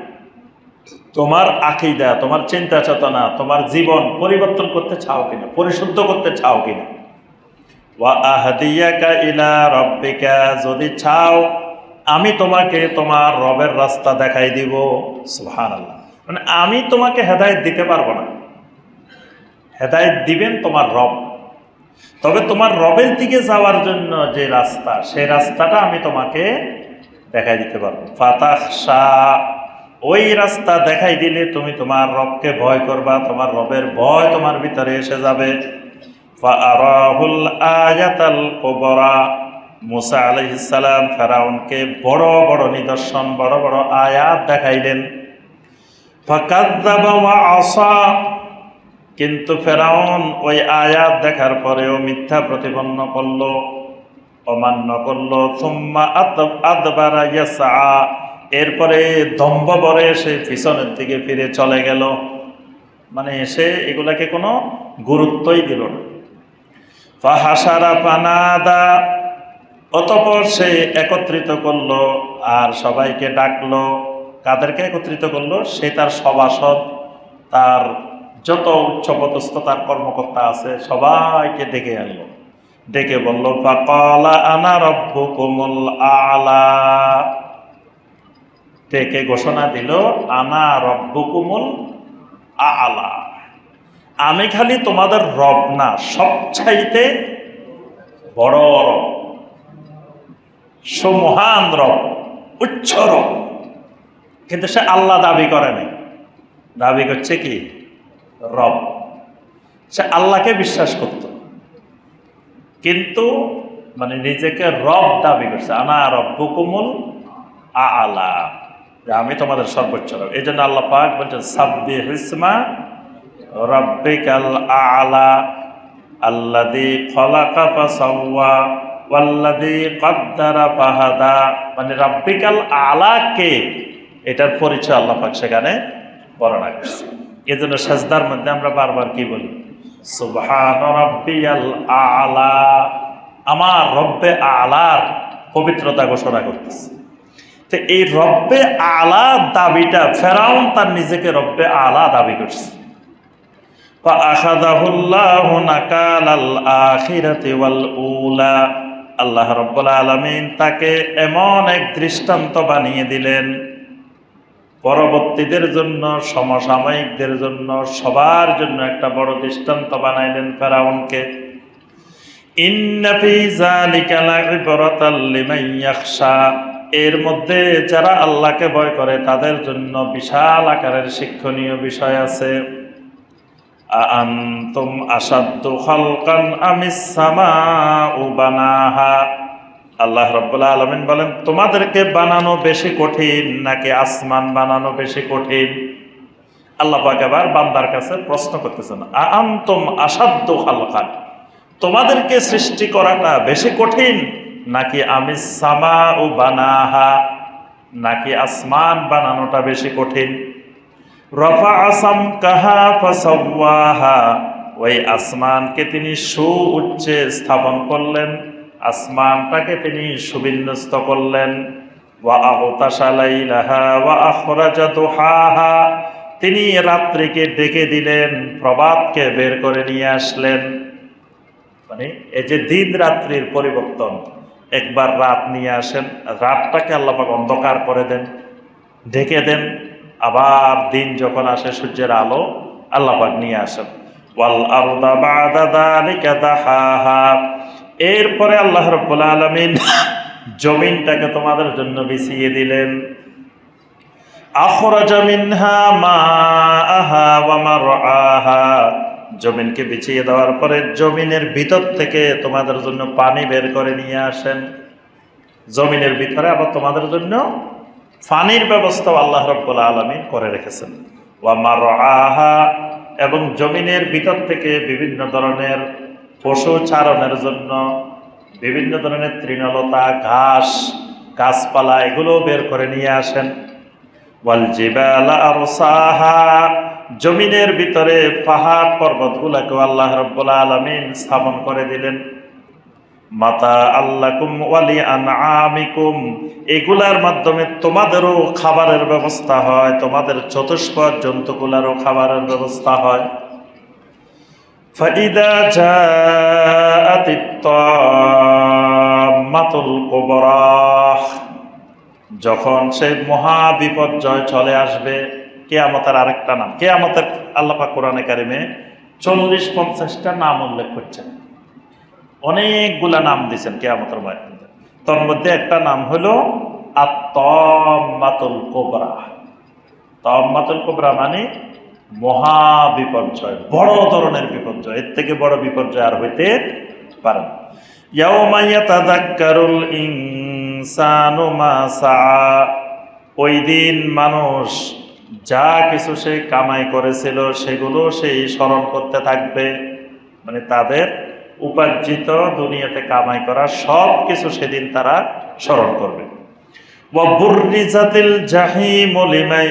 তোমার আকীদা, তোমার চিন্তা চেতনা, তোমার জীবন পরিবর্তন করতে চাও কিনা? পরিশুদ্ধ করতে চাও কিনা? ওয়া আহদিয়াকা ইলা রাব্বিকা, যদি চাও আমি তোমাকে তোমার রবের রাস্তা দেখাই দিব। সুবহানাল্লাহ, মানে আমি তোমাকে হেদায়েত দিতে পারবো না, হেদায়েত দিবেন তোমার রব। তবে তোমার রবের দিকে যাওয়ার জন্য যে রাস্তা, সেই রাস্তাটা আমি তোমাকে দেখাই দিতে পারবো। ফাতাখশা, ওই রাস্তা দেখাই দিলে তুমি তোমার রবকে ভয় করবা, তোমার রবের ভয় তোমার ভিতরে এসে যাবে। ফাআরাহুল আয়াতাল কুবরা, মুসা আলাইহিস সালাম ফিরআউনকে বড় বড় নিদর্শন, বড় বড় আয়াত দেখাইলেন। ফাকাযযাবা ওয়া আসা, কিন্তু ফিরআউন ওই আয়াত দেখার পরেও মিথ্যা প্রতিপন্ন করলো, অমান্য করলো। সুম্মা আদবারা ইয়াসআ, এরপরে দম্ভ ভরে সে পিছনের দিকে ফিরে চলে গেল, মানে সে এগুলাকে কোনো গুরুত্বই দিল না। ফাহাসারা ফানাদা, অতঃপর সে একত্রিত করলো আর সবাইকে ডাকলো। কাদেরকে একত্রিত করলো? সে তার সভাসদ, তার যত উচ্চপদস্থ তার কর্মকর্তা আছে সবাইকে ডেকে আনলো। ডেকে বলল, ফাকালা আনা রাব্বুকুমুল আ'লা। ডেকে ঘোষণা দিল, আনা রাব্বুকুমুল আ'লা, আমি খালি তোমাদের রব না, সবচাইতে বড় রব, সুমহান রব, উচ্চ রব। কিন্তু সে আল্লাহ দাবি করে নাই, দাবি করছে কি? রব। সে আল্লাহকে বিশ্বাস করত, কিন্তু মানে নিজেকে রব দাবি করছে। আনা রাব্বুকুমুল আ'লা, যে আমি তোমাদের সর্বোচ্চ রব। এই জন্য আল্লাহ পাক বলছেন, সাব্বিহ ইসমা রাব্বিকাল আ'লা আল্লাযী খালাকা ফাসাওয়া ওয়াল্লাযী কাদ্দারা ফাহাদা। মানে রাব্বিকাল আ'লা কে, এটার পরিচয় আল্লাহ পাক সেখানে বর্ণনা করছে। এই জন্য সাজদার মধ্যে আমরা বারবার কি বলি? সুবহান রাব্বিয়াল আ'লা, আমার রব্বে আ'লার পবিত্রতা ঘোষণা করতেছে। তো এই রব্বে আ'লা দাবিটা, ফেরাউন তার নিজেকে রব্বে আ'লা দাবি করছে। ফাআখাযাহুল্লাহু নাকালাল আখিরাতি ওয়াল উলা, আল্লাহ রাব্বুল আলামিন তাকে এমন এক দৃষ্টান্ত বানিয়ে দিলেন, পরবর্তীদের জন্য, সমসাময়িকদের জন্য, সবার জন্য একটা বড় দৃষ্টান্ত বানাইলেন ফেরাউনকে। ইন্না ফী যালিকা লাইবরাতাল লিমান ইয়াখশা, এর মধ্যে যারা আল্লাহকে ভয় করে তাদের জন্য বিশাল আকারের শিক্ষণীয় বিষয় আছে। আআনতুম আশাদ্দু খালকান আমিস সামাউ বানাহা, আল্লাহ রাব্বুল আলামিন বলেন, তোমাদেরকে বানানো বেশি কঠিন নাকি আসমান বানানো বেশি কঠিন? আল্লাহ পাক আবার বান্দার কাছে প্রশ্ন করতেছেন, আআনতুম আশাদ্দু খালকান, তোমাদেরকে সৃষ্টি করাটা বেশি কঠিন নাকি আমিস সামাউ বানাহা, নাকি আসমান বানানোটা বেশি কঠিন? রাফা'a সামকাহা ফাসাওয়াহা, ওই আসমানকে তিনি সুউচ্চে স্থাপন করলেন, আসমানটাকে তিনি সুবিন্যস্ত করলেন। ওয়া আগতাশা লাইলাহা ওয়া আখরাজা দুহাহা, তিনি রাত্রিকে ডেকে দিলেন, প্রভাতকে বের করে নিয়ে আসলেন। মানে এই যে দিন রাত্রির পরিবর্তন, একবার রাত নিয়ে আসেন, রাতটাকে আল্লাহ পাক অন্ধকার করে দেন, ঢেকে দেন, আবার দিন যখন আসে সূর্যের আলো আল্লাহ পাক নিয়ে আসেন। ওয়াল আরদা বা'দা যালিকা দাহাহা, এরপরে আল্লাহ রাব্বুল আলামিন জমিনটাকে তোমাদের জন্য বিছিয়ে দিলেন। আখরাজা মিনহা মাআহা ওয়া মারআহা, জমিনকে বিছিয়ে দেওয়ার পরে জমিনের ভিতর থেকে তোমাদের জন্য পানি বের করে নিয়ে আসেন। জমিনের ভিতরে আবার তোমাদের জন্য পানির ব্যবস্থা আল্লাহ রাব্বুল আলামিন করে রেখেছেন। ওয়া মারআহা, এবং জমিনের ভিতর থেকে বিভিন্ন ধরনের পশু চারণের জন্য বিভিন্ন ধরনের তৃণলতা, ঘাস, গাছপালা এগুলো বের করে নিয়ে আসেন। ওয়াল জিবালা আরসাহা, জমিনের ভিতরে পাহাড় পর্বতগুলোকে আল্লাহ রাব্বুল আলামিন স্থাপন করে দিলেন। মাতা আল্লাকুম ওয়ালি আনআমিকুম, এগুলার মাধ্যমে তোমাদেরও খাবারের ব্যবস্থা হয়, তোমাদের চতুষ্পদ জন্তুগুলারও খাবারের ব্যবস্থা হয়। ফাইদা জাআতিত তাম্মাতুল কুবরা, যখন সেই মহা বিপর্যয় চলে আসবে, কিয়ামতের আরেকটা নাম, কিয়ামতের আল্লাহ পাক কোরআনে কারিমে 40-50টা নাম উল্লেখ করছেন, অনেকগুলা নাম দিয়েছেন কিয়ামতের ময়দানে। তার মধ্যে একটা নাম হলো আত-তাম্মাতুল কুবরা। তাম্মাতুল কুবরা মানে মহা বিপর্যয়, বড় ধরনের বিপর্যয়, এর থেকে বড় বিপর্যয় আর হইতে পারে না। ইয়াউমা ইয়াতাযাক্কারুল ইনসানু মা সাআ, ওই দিন মানুষ যা কিছু সে কামাই করেছিল সেগুলো সেই স্মরণ করতে থাকবে। মানে তাদের উপার্জিত দুনিয়াতে কামাই করা সব কিছু সেদিন তারা স্মরণ করবে। ওয়া বুররিজাতিল জাহিমু লিমান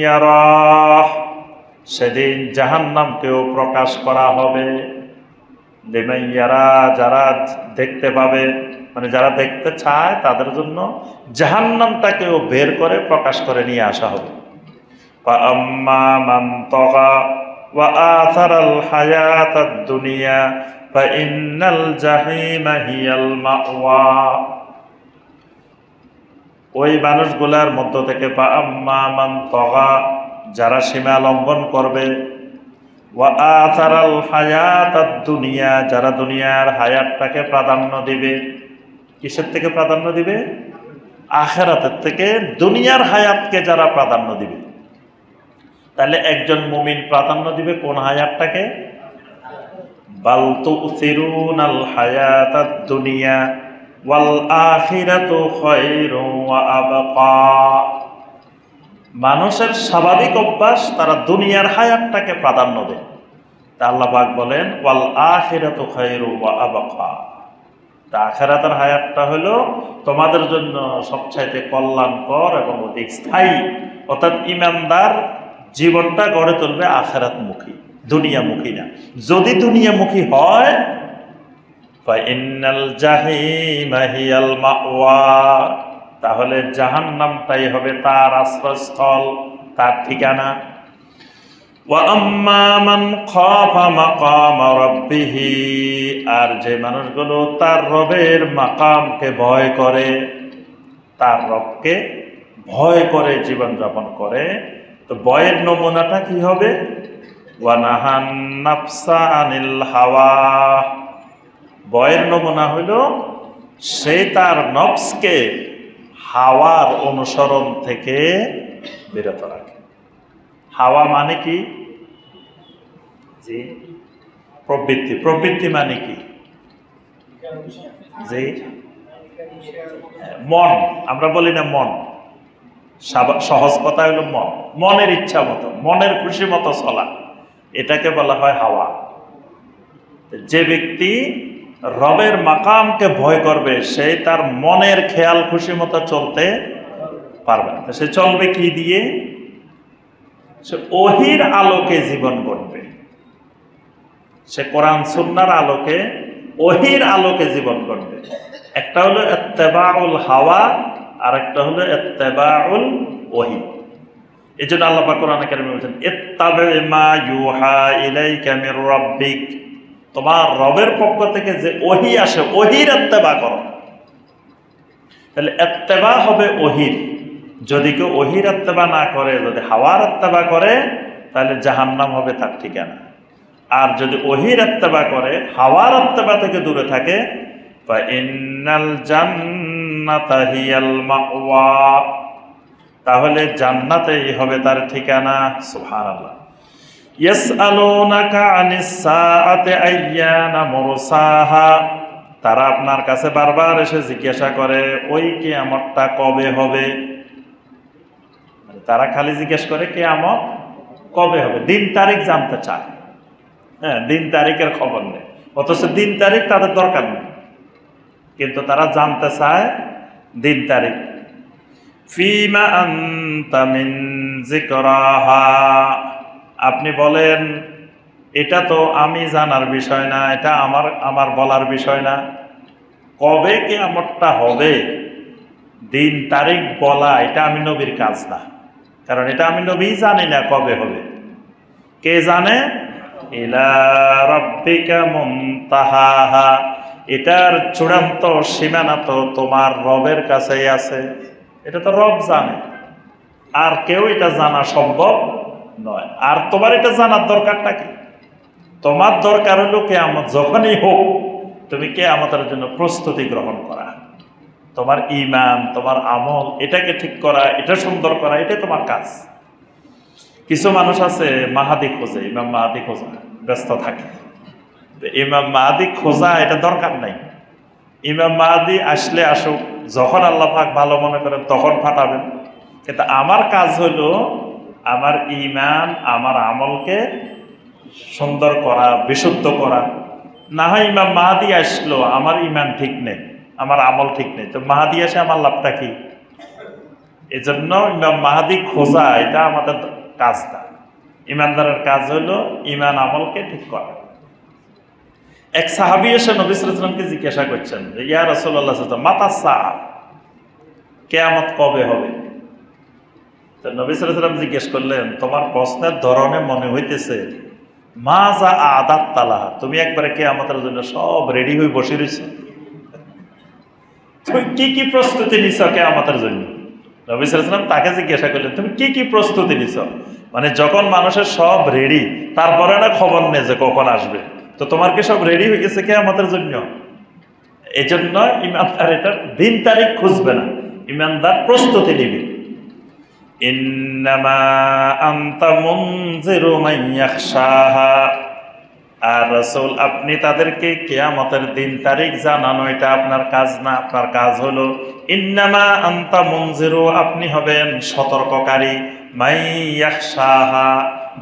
ইয়ারাহ, সেদিন জাহান্নামকেও প্রকাশ করা হবে। লিমান ইয়ারা, যারা দেখতে পাবে। মানে যারা দেখতে চায় তাদের জন্য জাহান্নামটাকেও বের করে প্রকাশ করে নিয়ে আসা হবে। فأما من طغى وآثر الحياة الدنيا فإن الجحيم هي المأوى। ওই মানুষগুলার মধ্য থেকে فأما من طغى, যারা সীমা লঙ্ঘন করবে, وآثر الحياة الدنيا, যারা দুনিয়ার হায়াতটাকে প্রাধান্য দিবে। কিসের থেকে প্রাধান্য দিবে? আখিরাতের থেকে দুনিয়ার হায়াতকে যারা প্রাধান্য দিবে। তাহলে একজন মুমিন প্রাধান্য দিবে কোন হায়াতটাকে? বাল তুসিরুনাল হায়াতাদ দুনিয়া ওয়াল আখিরাতু খায়রুন ওয়া আবকা। মানুষের স্বাভাবিক অভ্যাস, তারা দুনিয়ার হায়াতটাকে প্রাধান্য দেয়। তা আল্লাহ পাক বলেন ওয়াল আখিরাতু খায়রুন ওয়া আবকা। তা আখিরাতের হায়াতটা হলো তোমাদের জন্য সবচাইতে কল্যাণকর এবং অধিক স্থায়ী। অর্থাৎ ঈমানদার জীবনটা গড়ে তুলবে আখিরাতমুখী, দুনিয়ামুখী না। যদি দুনিয়ামুখী হয় ফাইন্নাল জাহিমা হিয়াল মাওয়া, তাহলে জাহান্নামটাই হবে তার আশ্রয়স্থল, তার ঠিকানা। ওয়া আম্মা মান খাফা মাকামা রাব্বিহি, আর যে মানুষগুলো তার রবের মাকামকে ভয় করে, তার রবকে ভয় করে জীবনযাপন করে, তো ভয়ের নমুনাটা কি হবে? ওয়া নাহান নাফসা আনিল হাওয়া। ভয়ের নমুনা হইল সে তার নফসকে হাওয়ার অনুসরণ থেকে বিরত রাখে। হাওয়া মানে কি? জি, প্রবৃত্তি। প্রবৃত্তি মানে কি? জি, মন। আমরা বলি না মন, সহজ কথা হলো মন। মনের ইচ্ছা মতো, মনের খুশি মতো চলা, এটাকে বলা হয় হাওয়া। যে ব্যক্তি রবের মাকামকে ভয় করবে, সে তার মনের খেয়াল খুশি মতো চলতে পারবে না। সে চলবে কি দিয়ে? সে ওহির আলোকে জীবন গড়বে। সে কোরআন সুন্নাহর আলোকে, ওহির আলোকে জীবন গড়বে। একটা হলো ইত্তেবাউল হাওয়া, আর একটা হলো ইত্তেবাউল ওহী। এই জন্য আল্লাহ পাক কোরআনে কারিমে বলেছেন ইত্তাবি মা ইউহা ইলাইকা মির রাব্বিক, তোমার রবের পক্ষ থেকে যে ওহী আসে ওহীর ইত্তেবা করো। তাহলে ইত্তেবা হবে ওহীর। যদি কেউ ওহীর ইত্তেবা না করে, যদি হাওয়ার ইত্তেবা করে, তাহলে জাহান্নাম হবে তার ঠিকানা। আর যদি ওহীর ইত্তেবা করে, হাওয়ার ইত্তেবা থেকে দূরে থাকে, ফা ইন্নাল জান্নাতা হিয়াল মাওয়া, তাহলে জান্নাতেই হবে তার ঠিকানা। সুবহানাল্লাহ। ইয়াসআলুনাকা আনিস সাআতি আইয়ানা মুরসাহা, তারা আপনার কাছে বারবার এসে জিজ্ঞাসা করে ওই কিয়ামতটা কবে হবে। তারা খালি জিজ্ঞেস করে কিয়ামত কবে হবে, দিন তারিখ জানতে চায়। হ্যাঁ, দিন তারিখের খবর নেই, অথচ দিন তারিখ তাদের দরকার নেই, কিন্তু তারা জানতে চায় দিন তারিখ। ফিমা আনতা মিন যিকরাহা, আপনি বলেন এটা তো আমি জানার বিষয় না, এটা আমার বলার বিষয় না। কবে কিয়ামতটা হবে, দিন তারিখ বলা, এটা আমি নবীর কাজ না। কারণ এটা আমি নবী জানি না কবে হবে। কে জানে? ইলা রাব্বিকা মুনতাহাহা, এটার চূড়ান্ত সীমানা তো তোমার রবের কাছেই আছে। এটা তো রব জানে, আর কেউ এটা জানা সম্ভব নয়। আর তোমার এটা জানার দরকারটা কি? তোমার দরকার হলো কিয়ামত যখনই হোক তুমি কিয়ামতের জন্য প্রস্তুতি গ্রহণ করা। তোমার ঈমান, তোমার আমল, এটাকে ঠিক করা, এটা সুন্দর করা, এটা তোমার কাজ। কিছু মানুষ আছে মাহাদি খোঁজে, ইমাম মাহাদি খোঁজা, ব্যস্ত থাকে। ইমাম মাহাদি খোঁজা এটা দরকার নাই। ইমাম মাহাদি আসলে আসুক, যখন আল্লাহ পাক ভালো মনে করেন তখন পাঠাবেন। কিন্তু আমার কাজ হলো আমার ঈমান, আমার আমলকে সুন্দর করা, বিশুদ্ধ করা। না হয় ইমাম মাহাদি আসলো, আমার ঈমান ঠিক নেই, আমার আমল ঠিক নেই, তো মাহাদি আসে আমার লাভটা কি? এজন্য ইমাম মাহাদি খোঁজা এটা আমাদের কাজ না। ইমানদারের কাজ হলো ঈমান আমলকে ঠিক করা। এক সাহাবী এসে নবী সাল্লাল্লাহু আলাইহি ওয়াসাল্লামকে জিজ্ঞাসা করছেন যে ইয়া রাসূলুল্লাহ মাতা সাআ, কিয়ামত কবে হবে? তো নবী সাল্লাল্লাহু আলাইহি ওয়াসাল্লাম জিজ্ঞেস করলেন, তোমার প্রশ্নের ধরনে মনে হইতেছে মা যা আদাত তালাহা, তুমি একবারে কিয়ামতের জন্য সব রেডি হয়ে বসে রয়েছো। তুমি কি কি প্রস্তুতি নিছ কিয়ামতের জন্য? নবী সাল্লাল্লাহু আলাইহি ওয়াসাল্লাম তাকে জিজ্ঞাসা করলেন, তুমি কি কি প্রস্তুতি নিছ? মানে যখন মানুষের সব রেডি, তারপরে না খবর নেই যে কখন আসবে, তো তোমার কি সব রেডি হয়ে গেছে কিয়ামতের জন্য? এই জন্য ইমানদার এটার দিন তারিখ খুঁজবে না, ইমানদার প্রস্তুতি নিবে। ইন্নামা আনতা মুনজিরু মান ইয়াখশাহা, আর রাসূল আপনি তাদেরকে কিয়ামতের দিন তারিখ জানানো এটা আপনার কাজ না। আপনার কাজ হলো ইন্নামা আনতা মুনজিরু, আপনি হবেন সতর্ককারী। মান ইয়াখশাহা,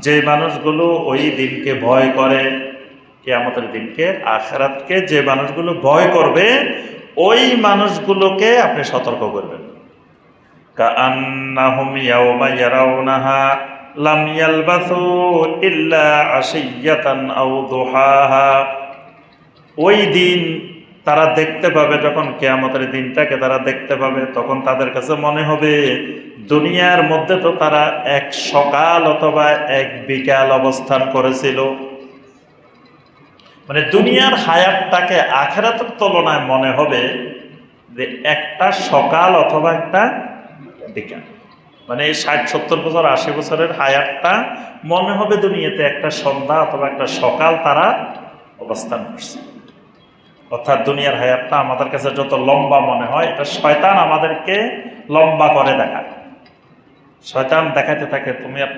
যে মানুষগুলো ওই দিনকে ভয় করে, কিয়ামতের দিনকে, আখিরাতকে যে মানুষগুলো ভয় করবে ওই মানুষগুলোকে আপনি সতর্ক করবেন। কাআন্নাহুম ইয়াওমা ইয়ারাউনাহা লাম ইয়ালবাসু ইল্লা আশিয়াতান আও দুহাহা, ওই দিন তারা দেখতে পাবে, যখন কিয়ামতের দিনটাকে তারা দেখতে পাবে, তখন তাদের কাছে মনে হবে দুনিয়ার মধ্যে তো তারা এক সকাল অথবা এক বিকাল অবস্থান করেছিল। মানে দুনিয়ার হায়াতটাকে আখিরাতের তুলনায় মনে হবে যে একটা সকাল অথবা একটা বিকাল। মানে এই 60-70 বছর 80 বছরের হায়াতটা মনে হবে দুনিয়াতে একটা সন্ধ্যা অথবা একটা সকাল তারা অবস্থান করছে। অর্থাৎ দুনিয়ার হায়াতটা আমাদের কাছে যত লম্বা মনে হয়, এটা শয়তান আমাদেরকে লম্বা করে দেখায়। শয়তান দেখাতে থাকে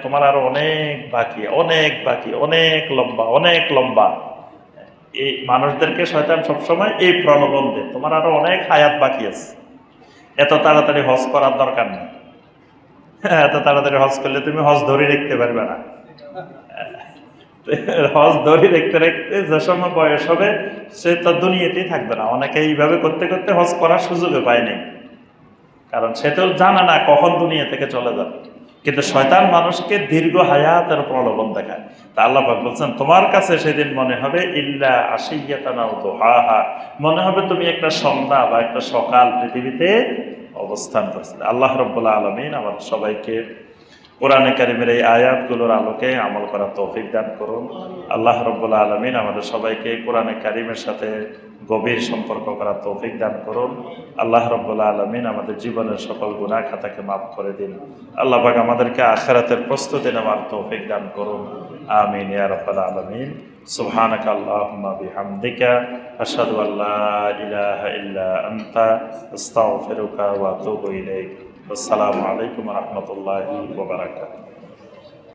তোমার আরো অনেক বাকি, অনেক বাকি, অনেক লম্বা, অনেক লম্বা। এই মানুষদেরকে শয়তান সবসময় এই প্রলোভন দেয়, তোমার আরো অনেক হায়াত বাকি আছে, এত তাড়াতাড়ি হজ করার দরকার নেই, এত তাড়াতাড়ি হজ করলে তুমি হজ ধরে রাখতে পারবে না। হজ ধরে রাখতে রাখতে যে সময় বয়স হবে সে তো দুনিয়াতেই থাকবে না। অনেকে এইভাবে করতে করতে হজ করার সুযোগে পায়নি, কারণ সে তো জানে না কখন দুনিয়া থেকে চলে যাবে। কিন্তু শয়তান মানুষকে দীর্ঘ হায়াতের প্রলোভন দেখায়। তা আল্লাহ পাক বলছেন তোমার কাছে সেদিন মনে হবে ইল্লা আশিয়াতান আও দুহাহা, মনে হবে তুমি একটা সন্ধ্যা বা একটা সকাল পৃথিবীতে অবস্থান করছে। আল্লাহ রাব্বুল আলামিন আমাদের সবাইকে কোরআনে কারিমের এই আয়াতগুলোর আলোকে আমল করার তৌফিক দান করুন। আল্লাহ রাব্বুল আলামিন আমাদের সবাইকে কোরআনে কারিমের সাথে গভীর সম্পর্ক করার তৌফিক দান করুন। আল্লাহ রাব্বুল আলামিন আমাদের জীবনের সকল গুনাহ খাতাকে মাফ করে দিন। আল্লাহ পাক আমাদেরকে আখিরাতের প্রস্তুতি নেওয়ার তৌফিক দান করুন। আমিন ইয়া রাব্বাল আলামিন। সুবহানাকা আল্লাহুম্মা বিহামদিকা আশহাদু আল্লা ইলাহা ইল্লা আনতা আস্তাগফিরুকা ওয়া আতুবু ইলাইক। আসসালামু আলাইকুম ওয়া রাহমাতুল্লাহি ওয়া বারাকাতুহু।